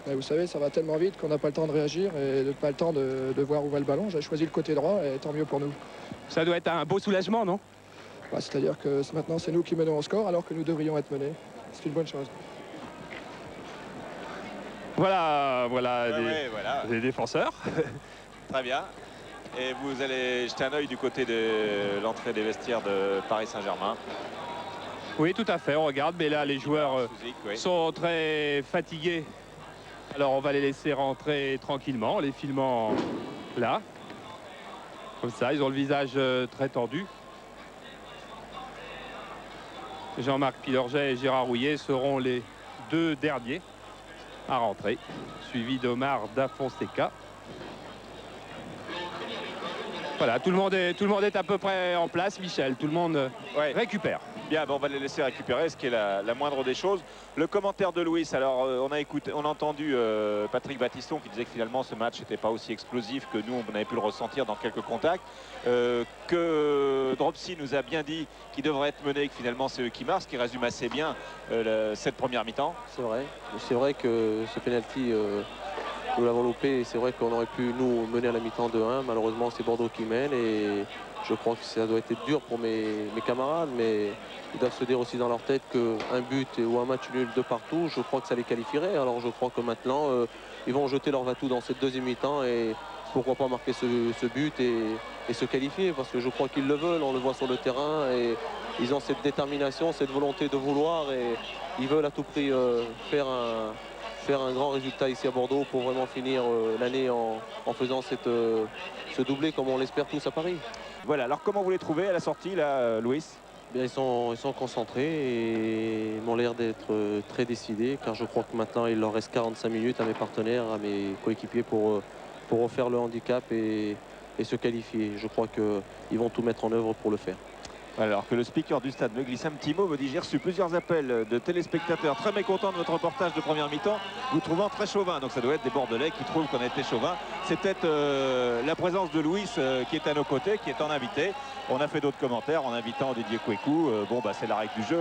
Mais vous savez, ça va tellement vite qu'on n'a pas le temps de réagir et pas le temps de voir où va le ballon. J'ai choisi le côté droit et tant mieux pour nous. Ça doit être un beau soulagement, non? Bah, c'est-à-dire que maintenant, c'est nous qui menons au score alors que nous devrions être menés. C'est une bonne chose. Voilà Voilà. les défenseurs. Très bien. Et vous allez jeter un œil du côté de l'entrée des vestiaires de Paris Saint-Germain. Oui, tout à fait, on regarde, mais là, les joueurs Suzik, oui. sont très fatigués. Alors, on va les laisser rentrer tranquillement, les filmant là. Comme ça, ils ont le visage très tendu. Jean-Marc Pilorget et Gérard Rouillet seront les deux derniers à rentrer, suivi d'Omar Da Fonseca. Voilà, tout le monde est à peu près en place, Michel. Tout le monde récupère. Bien, on va les laisser récupérer, ce qui est la moindre des choses. Le commentaire de Louis, alors on a entendu Patrick Battiston qui disait que finalement ce match n'était pas aussi explosif que nous, on avait pu le ressentir dans quelques contacts. Que Dropsy nous a bien dit qu'il devrait être mené et que finalement c'est eux qui marquent, ce qui résume assez bien cette première mi-temps. C'est vrai que ce penalty, nous l'avons loupé, et c'est vrai qu'on aurait pu nous mener à la mi-temps 2-1. Malheureusement, c'est Bordeaux qui mène, et je crois que ça doit être dur pour mes camarades, mais ils doivent se dire aussi dans leur tête qu'un but ou un match nul de partout, je crois que ça les qualifierait. Alors je crois que maintenant, ils vont jeter leur va-tout dans cette deuxième mi-temps, et pourquoi pas marquer ce but et se qualifier, parce que je crois qu'ils le veulent, on le voit sur le terrain, et ils ont cette détermination, cette volonté de vouloir, et ils veulent à tout prix faire un grand résultat ici à Bordeaux pour vraiment finir l'année en faisant ce doublé comme on l'espère tous à Paris. Voilà, alors comment vous les trouvez à la sortie là, Louis? Bien, ils sont concentrés et ils m'ont l'air d'être très décidés, car je crois que maintenant il leur reste 45 minutes à mes partenaires, à mes coéquipiers pour refaire le handicap et se qualifier. Je crois qu'ils vont tout mettre en œuvre pour le faire. Alors que le speaker du stade me glisse un petit mot, me dit: j'ai reçu plusieurs appels de téléspectateurs très mécontents de votre reportage de première mi-temps, vous trouvant très chauvin. Donc ça doit être des Bordelais qui trouvent qu'on a été chauvin. C'est peut-être la présence de Louis qui est à nos côtés, qui est en invité. On a fait d'autres commentaires en invitant Didier Kouékou. C'est la règle du jeu.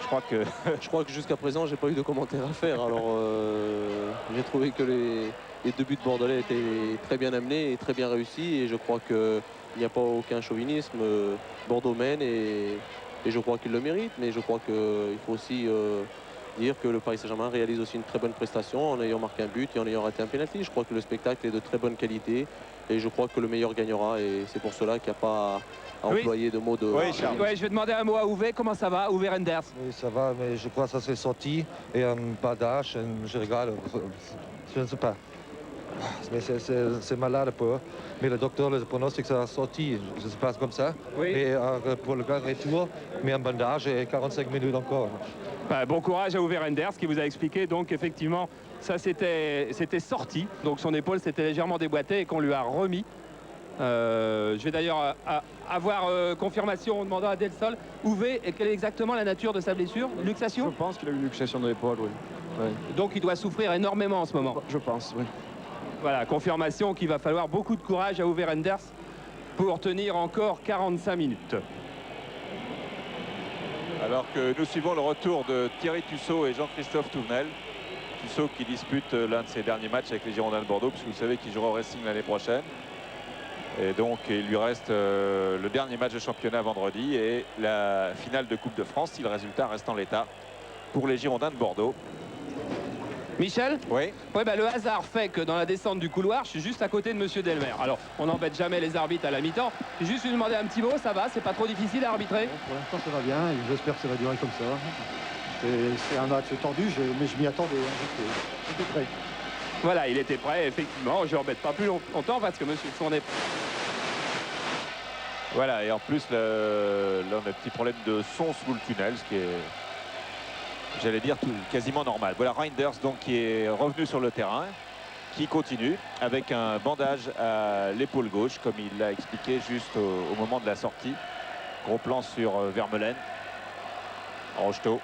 Je crois que jusqu'à présent, j'ai pas eu de commentaires à faire. Alors j'ai trouvé que les deux buts bordelais étaient très bien amenés et très bien réussis, et je crois qu'il n'y a pas aucun chauvinisme. Bordeaux mène et je crois qu'il le mérite, mais je crois qu'il faut aussi dire que le Paris Saint-Germain réalise aussi une très bonne prestation en ayant marqué un but et en ayant raté un pénalty. Je crois que le spectacle est de très bonne qualité et je crois que le meilleur gagnera, et c'est pour cela qu'il n'y a pas à employer de mots de... Oui, Charles. Ouais, je vais demander un mot à Uwe. Comment ça va, Uwe Reinders? Oui, ça va, mais je crois que ça s'est sorti. Et un badage, je regarde, je ne sais pas. Mais c'est malade un peu. Mais le docteur, le pronostic, ça a sorti. Je sais pas, comme ça. Oui. Mais pour le grand retour, mais un bandage et 45 minutes encore. Bon courage à Uwe Reinders qui vous a expliqué donc effectivement ça c'était sorti, donc son épaule s'était légèrement déboîtée et qu'on lui a remis. Je vais d'ailleurs avoir confirmation en demandant à Del Sol. Uwe, et quelle est exactement la nature de sa blessure? Luxation? Je pense qu'il a eu une luxation de l'épaule, oui. Donc il doit souffrir énormément en ce moment. Je pense, oui. Voilà, confirmation qu'il va falloir beaucoup de courage à Uwe Renders pour tenir encore 45 minutes. Alors que nous suivons le retour de Thierry Tussaud et Jean-Christophe Touvenel. Tussaud qui dispute l'un de ses derniers matchs avec les Girondins de Bordeaux, puisque vous savez qu'il jouera au Racing l'année prochaine. Et donc il lui reste le dernier match de championnat vendredi et la finale de Coupe de France si le résultat reste en l'état pour les Girondins de Bordeaux. Michel? Oui. Ouais, bah, le hasard fait que dans la descente du couloir, je suis juste à côté de Monsieur Delmer. Alors, on n'embête jamais les arbitres à la mi-temps. J'ai juste lui demandé un petit mot, ça va? C'est pas trop difficile à arbitrer? Bon, pour l'instant, ça va bien et j'espère que ça va durer comme ça. C'est un match tendu, mais je m'y attendais. Hein, j'étais prêt. Voilà, il était prêt, effectivement. Je n'embête pas plus longtemps parce que Monsieur Fournet... Voilà, et en plus, là, on a un petit problème de son sous le tunnel, ce qui est, j'allais dire, quasiment normal. Voilà, Reinders, donc, qui est revenu sur le terrain, qui continue avec un bandage à l'épaule gauche, comme il l'a expliqué juste au moment de la sortie. Gros plan sur Vermeulen. Rocheteau.